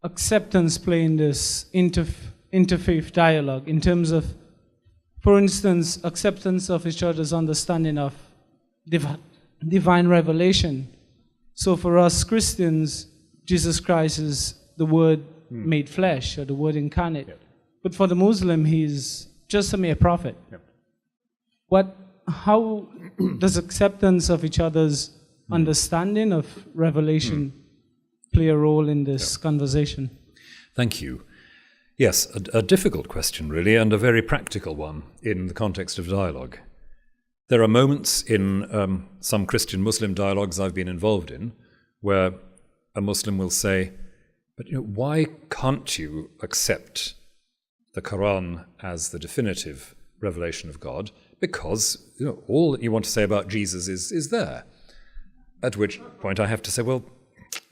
acceptance play in this interfaith dialogue in terms of, for instance, acceptance of each other's understanding of divine revelation? So for us Christians, Jesus Christ is the Word made flesh, or the Word incarnate. Yep. But for the Muslim, he's just a mere prophet. Yep. How does acceptance of each other's understanding of revelation play a role in this conversation? Thank you. Yes, a difficult question, really, and a very practical one in the context of dialogue. There are moments in some Christian-Muslim dialogues I've been involved in where a Muslim will say, but why can't you accept the Quran as the definitive revelation of God? Because all that you want to say about Jesus is there. At which point I have to say, well,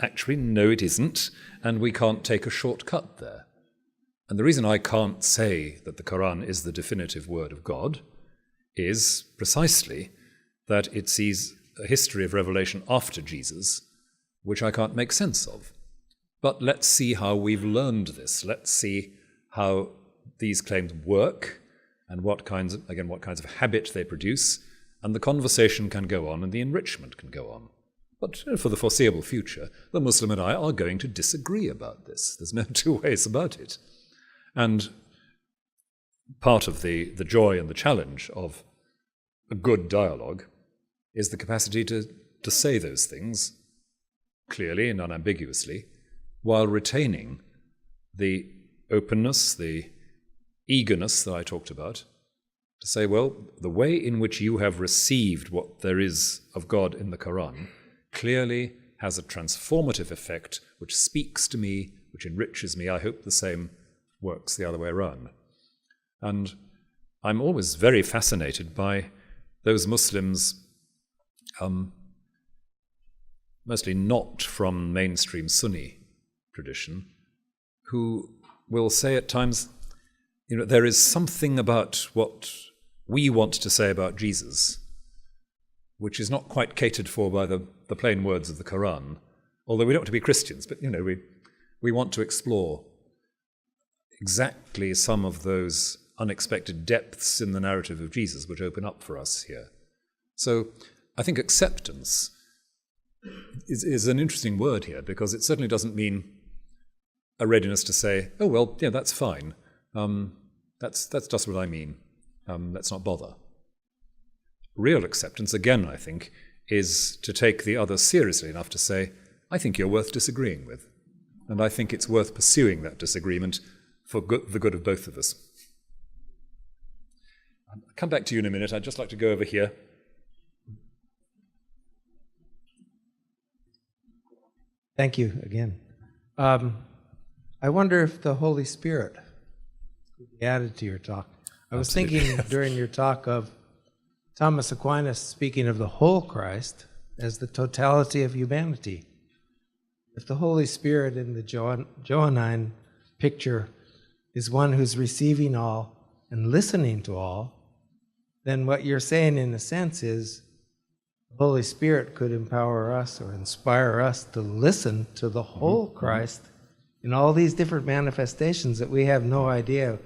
actually, no, it isn't, and we can't take a shortcut there. And the reason I can't say that the Quran is the definitive word of God is precisely that it sees a history of revelation after Jesus, which I can't make sense of. But let's see how we've learned this. Let's see how these claims work and what kinds of habit they produce, and the conversation can go on and the enrichment can go on. But for the foreseeable future, the Muslim and I are going to disagree about this. There's no two ways about it. And part of the joy and the challenge of a good dialogue is the capacity to say those things clearly and unambiguously, while retaining the openness, the eagerness that I talked about, to say, well, the way in which you have received what there is of God in the Quran clearly has a transformative effect which speaks to me, which enriches me. I hope the same works the other way around. And I'm always very fascinated by those Muslims, mostly not from mainstream Sunni tradition, who will say at times, there is something about what we want to say about Jesus which is not quite catered for by the plain words of the Quran, although we don't want to be Christians, but we want to explore exactly some of those unexpected depths in the narrative of Jesus which open up for us here. So I think acceptance is an interesting word here, because it certainly doesn't mean a readiness to say, oh, well, yeah, that's fine. That's just what I mean. Let's not bother. Real acceptance, again, I think, is to take the other seriously enough to say, I think you're worth disagreeing with, and I think it's worth pursuing that disagreement for the good of both of us. I'll come back to you in a minute. I'd just like to go over here. Thank you again. I wonder if the Holy Spirit could be added to your talk. I was thinking during your talk of Thomas Aquinas speaking of the whole Christ as the totality of humanity. If the Holy Spirit in the Johannine picture is one who's receiving all and listening to all, then what you're saying in a sense is the Holy Spirit could empower us or inspire us to listen to the whole Christ in all these different manifestations that we have no idea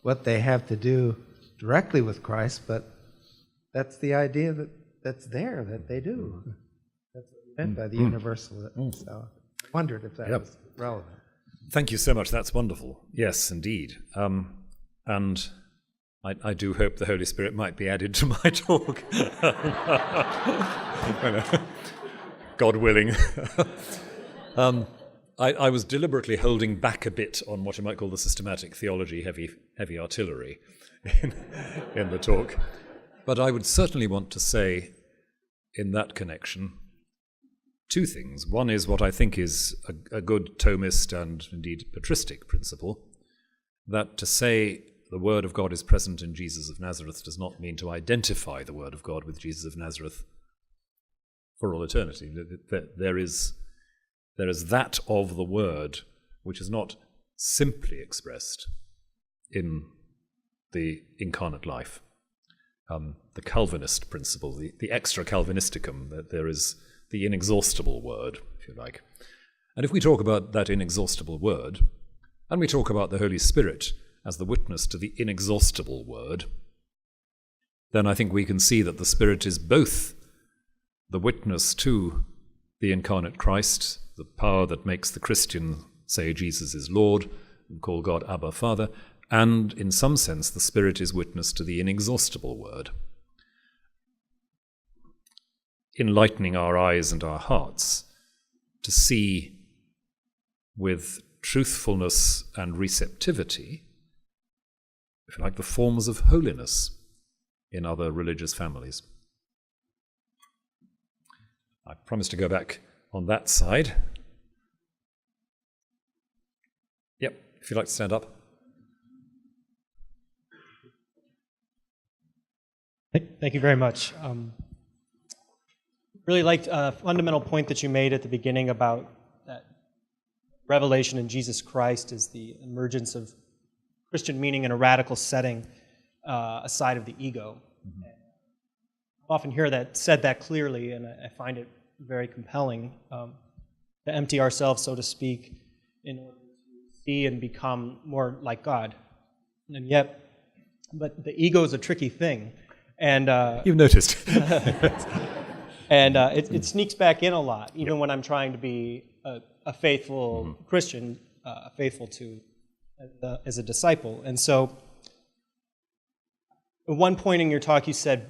what they have to do directly with Christ, but that's the idea that's there, that they do. That's meant by the universal. So I wondered if that was relevant. Thank you so much. That's wonderful. Yes, indeed. And I do hope the Holy Spirit might be added to my talk. God willing. I was deliberately holding back a bit on what you might call the systematic theology, heavy artillery in the talk. But I would certainly want to say in that connection two things. One is what I think is a good Thomist and indeed patristic principle, that to say the Word of God is present in Jesus of Nazareth does not mean to identify the Word of God with Jesus of Nazareth for all eternity. There is that of the Word which is not simply expressed in the incarnate life. The Calvinist principle, the extra Calvinisticum, that there is the inexhaustible Word, if you like. And if we talk about that inexhaustible Word, and we talk about the Holy Spirit as the witness to the inexhaustible Word, then I think we can see that the Spirit is both the witness to the incarnate Christ, the power that makes the Christian say Jesus is Lord and call God Abba Father, and in some sense the Spirit is witness to the inexhaustible Word, enlightening our eyes and our hearts to see with truthfulness and receptivity, if you like, the forms of holiness in other religious families. I promise to go back on that side. Yep, if you'd like to stand up. Thank you very much. Really liked a fundamental point that you made at the beginning about that revelation in Jesus Christ is the emergence of Christian meaning in a radical setting aside of the ego. Mm-hmm. I often hear that said that clearly, and I find it very compelling to empty ourselves, so to speak, in order to see and become more like God. And yet, but the ego is a tricky thing. And you've noticed. And it sneaks back in a lot, even when I'm trying to be a faithful Christian, faithful to as a disciple. And so at one point in your talk, you said,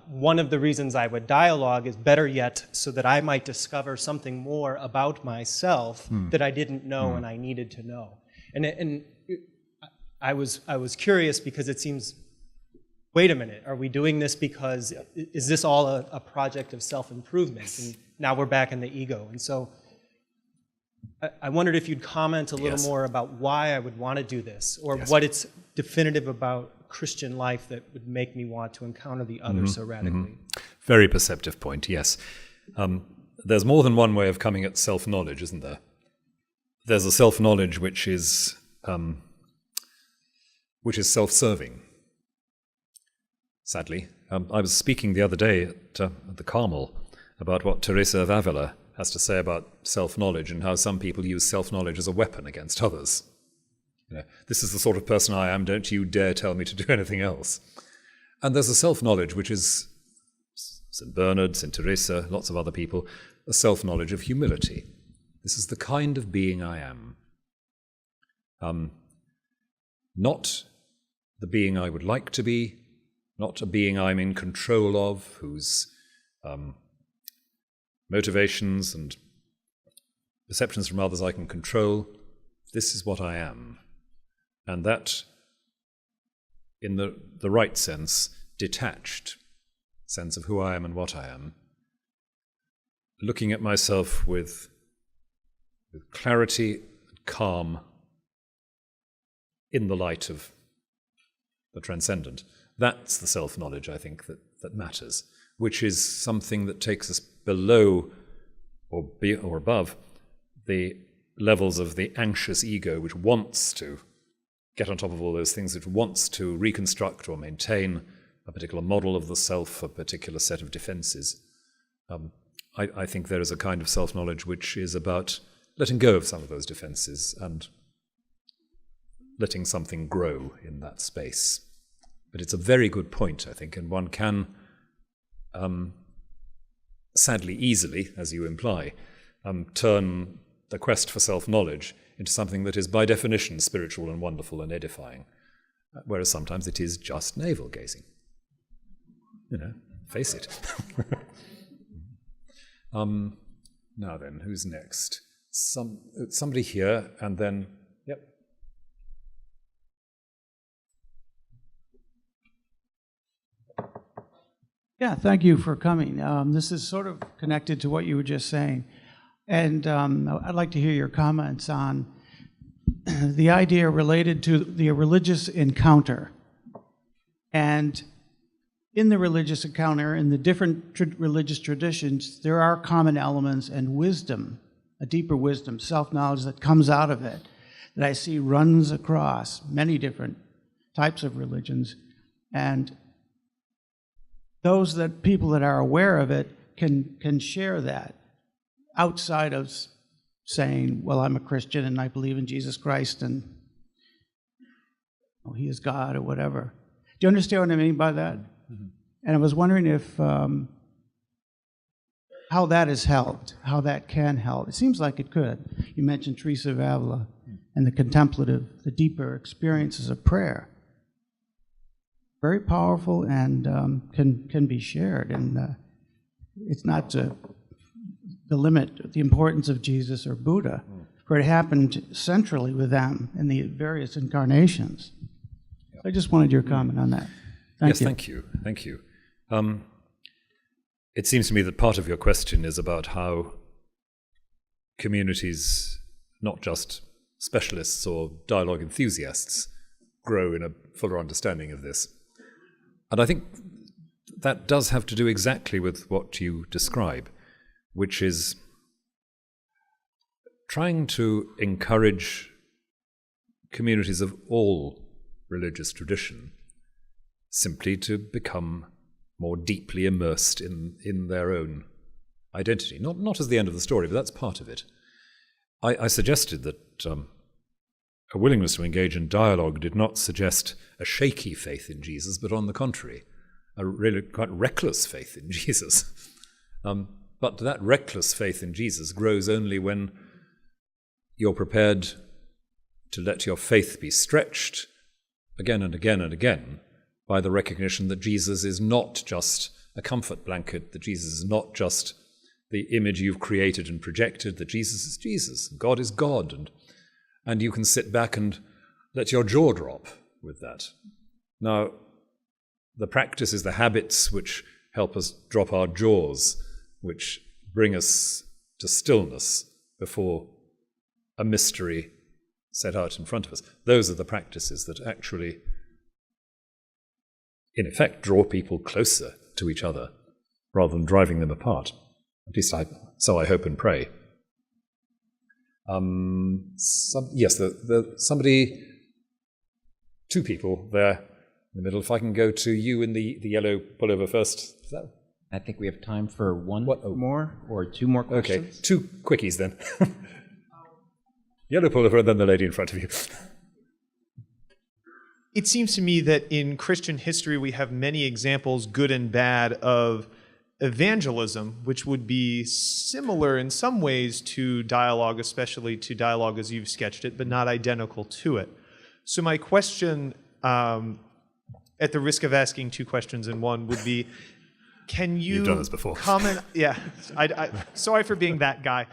one of the reasons I would dialogue is better yet so that I might discover something more about myself that I didn't know and I needed to know. And I was curious because it seems, wait a minute, are we doing this because, is this all a project of self-improvement? And now we're back in the ego. And so I wondered if you'd comment a little more about why I would want to do this, or what it's definitive about Christian life that would make me want to encounter the other so radically. Very perceptive point, yes. There's more than one way of coming at self-knowledge, isn't there? There's a self-knowledge which is self-serving. Sadly, I was speaking the other day at the Carmel about what Teresa of Avila has to say about self-knowledge and how some people use self-knowledge as a weapon against others. You know, this is the sort of person I am, don't you dare tell me to do anything else. And there's a self-knowledge which is St. Bernard, St. Teresa, lots of other people, a self-knowledge of humility. This is the kind of being I am. Not the being I would like to be, not a being I'm in control of, whose motivations and perceptions from others I can control. This is what I am. And that, in the right sense, detached sense of who I am and what I am, looking at myself with with clarity and calm in the light of the transcendent. That's the self-knowledge, I think, that matters, which is something that takes us below or above the levels of the anxious ego, which wants to get on top of all those things, which wants to reconstruct or maintain a particular model of the self, a particular set of defenses. I think there is a kind of self-knowledge which is about letting go of some of those defenses and letting something grow in that space. But it's a very good point, I think, and one can, sadly, easily, as you imply, turn the quest for self-knowledge into something that is by definition spiritual and wonderful and edifying, whereas sometimes it is just navel-gazing. Face it. Now then, who's next? Somebody here, and then, yep. Yeah, thank you for coming. This is sort of connected to what you were just saying. And I'd like to hear your comments on the idea related to the religious encounter. And in the religious encounter, in the different religious traditions, there are common elements and wisdom, a deeper wisdom, self-knowledge that comes out of it, that I see runs across many different types of religions. And those people that are aware of it can share that outside of saying, well, I'm a Christian and I believe in Jesus Christ and he is God or whatever. Do you understand what I mean by that? Mm-hmm. And I was wondering if how that is helped, how that can help. It seems like it could. You mentioned Teresa of Avila and the contemplative, the deeper experiences of prayer. Very powerful and can be shared. And it's not to limit the importance of Jesus or Buddha, for it happened centrally with them in the various incarnations. I just wanted your comment on that. Thank you. Thank you. It seems to me that part of your question is about how communities, not just specialists or dialogue enthusiasts, grow in a fuller understanding of this. And I think that does have to do exactly with what you describe, which is trying to encourage communities of all religious tradition simply to become more deeply immersed in their own identity. Not as the end of the story, but that's part of it. I suggested that a willingness to engage in dialogue did not suggest a shaky faith in Jesus, but on the contrary, a really quite reckless faith in Jesus. But that reckless faith in Jesus grows only when you're prepared to let your faith be stretched again and again and again by the recognition that Jesus is not just a comfort blanket, that Jesus is not just the image you've created and projected, that Jesus is Jesus, and God is God, and you can sit back and let your jaw drop with that. Now, the practice is the habits which help us drop our jaws, which bring us to stillness before a mystery set out in front of us. Those are the practices that actually, in effect, draw people closer to each other rather than driving them apart. At least so I hope and pray. Somebody, two people there in the middle. If I can go to you in the yellow pullover first. I think we have time for one more or two more questions. Okay, two quickies then. Yellow pullover and then the lady in front of you. It seems to me that in Christian history we have many examples, good and bad, of evangelism, which would be similar in some ways to dialogue, especially to dialogue as you've sketched it, but not identical to it. So my question, at the risk of asking two questions in one, would be, can you You've done this before. comment? Yeah, sorry for being that guy.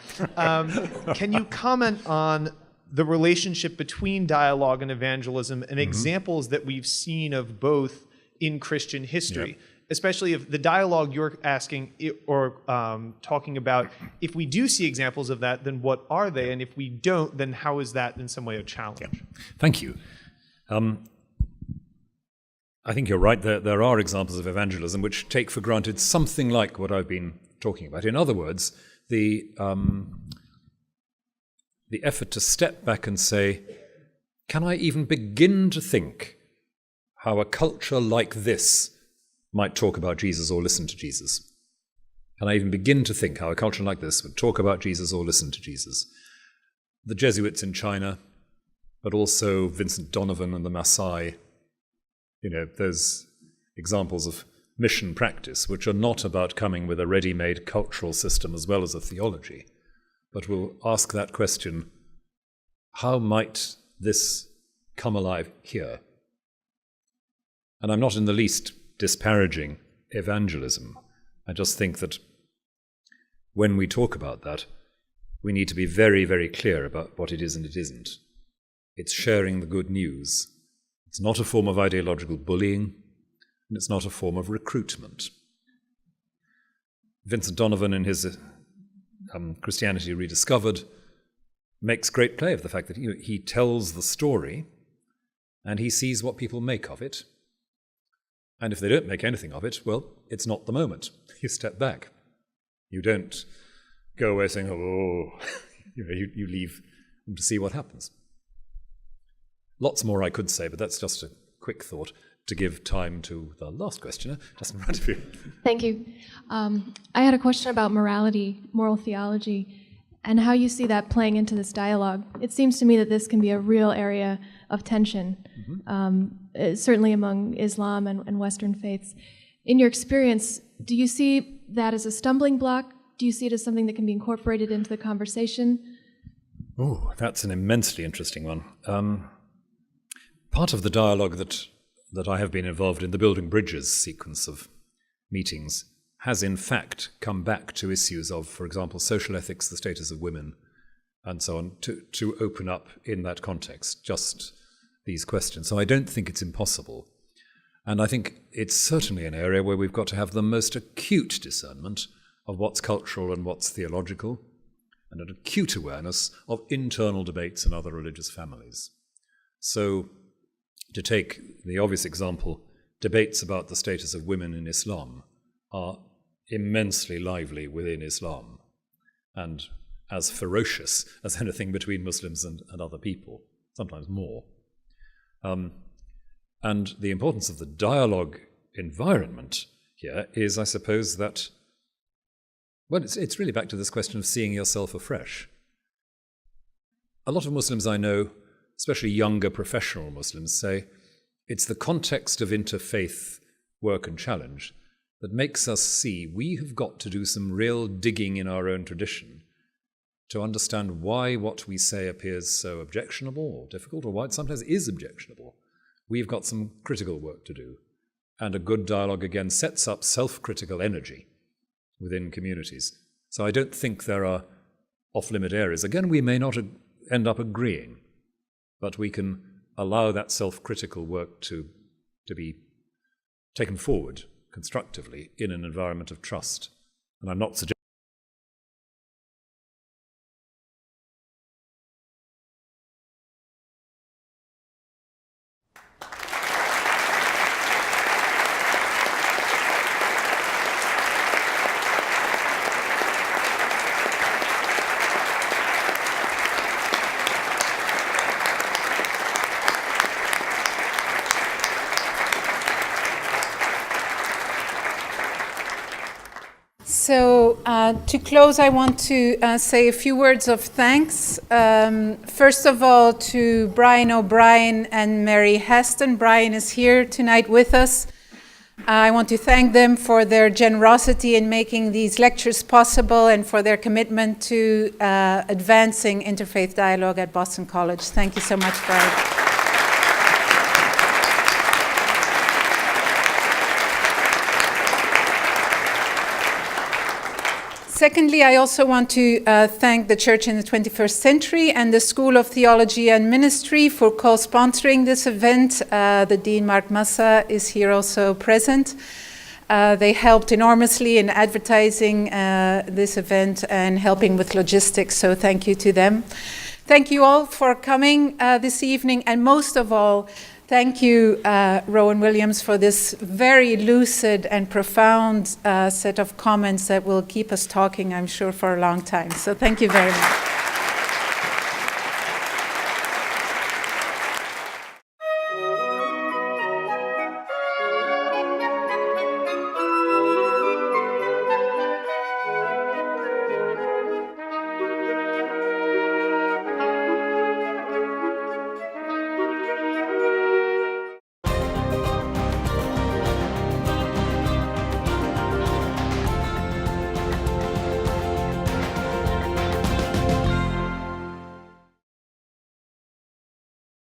Can you comment on the relationship between dialogue and evangelism and examples that we've seen of both in Christian history, especially if the dialogue you're asking or talking about, if we do see examples of that, then what are they? And if we don't, then how is that in some way a challenge? Yeah. Thank you. I think you're right. There are examples of evangelism which take for granted something like what I've been talking about. In other words, the effort to step back and say, can I even begin to think how a culture like this might talk about Jesus or listen to Jesus? Can I even begin to think how a culture like this would talk about Jesus or listen to Jesus? The Jesuits in China, but also Vincent Donovan and the Maasai, those examples of mission practice, which are not about coming with a ready-made cultural system as well as a theology, but will ask that question, how might this come alive here? And I'm not in the least disparaging evangelism. I just think that when we talk about that, we need to be very, very clear about what it is and it isn't. It's sharing the good news. It's not a form of ideological bullying, and it's not a form of recruitment. Vincent Donovan, in his Christianity Rediscovered, makes great play of the fact that he tells the story and he sees what people make of it. And if they don't make anything of it, well, it's not the moment. You step back. You don't go away saying, oh, you leave them to see what happens. Lots more I could say, but that's just a quick thought to give time to the last questioner, just in front of you. Thank you. I had a question about morality, moral theology, and how you see that playing into this dialogue. It seems to me that this can be a real area of tension, certainly among Islam and Western faiths. In your experience, do you see that as a stumbling block? Do you see it as something that can be incorporated into the conversation? Oh, that's an immensely interesting one. Part of the dialogue that I have been involved in, the Building Bridges sequence of meetings, has in fact come back to issues of, for example, social ethics, the status of women, and so on, to open up in that context, just these questions. So I don't think it's impossible. And I think it's certainly an area where we've got to have the most acute discernment of what's cultural and what's theological, and an acute awareness of internal debates in other religious families. So, to take the obvious example, debates about the status of women in Islam are immensely lively within Islam and as ferocious as anything between Muslims and other people, sometimes more. And the importance of the dialogue environment here is, I suppose, that, well, it's really back to this question of seeing yourself afresh. A lot of Muslims I know, especially younger professional Muslims, say it's the context of interfaith work and challenge that makes us see we have got to do some real digging in our own tradition to understand why what we say appears so objectionable or difficult, or why it sometimes is objectionable. We've got some critical work to do. And a good dialogue, again, sets up self-critical energy within communities. So I don't think there are off-limit areas. Again, we may not end up agreeing, but we can allow that self-critical work to be taken forward constructively in an environment of trust. And I'm not suggesting So to close, I want to say a few words of thanks. First of all, to Brian O'Brien and Mary Heston. Brian is here tonight with us. I want to thank them for their generosity in making these lectures possible and for their commitment to advancing interfaith dialogue at Boston College. Thank you so much, Brian. Secondly, I also want to thank the Church in the 21st Century and the School of Theology and Ministry for co-sponsoring this event. The Dean Mark Massa is here also present. They helped enormously in advertising this event and helping with logistics, so thank you to them. Thank you all for coming this evening, and most of all, thank you, Rowan Williams, for this very lucid and profound set of comments that will keep us talking, I'm sure, for a long time. So thank you very much.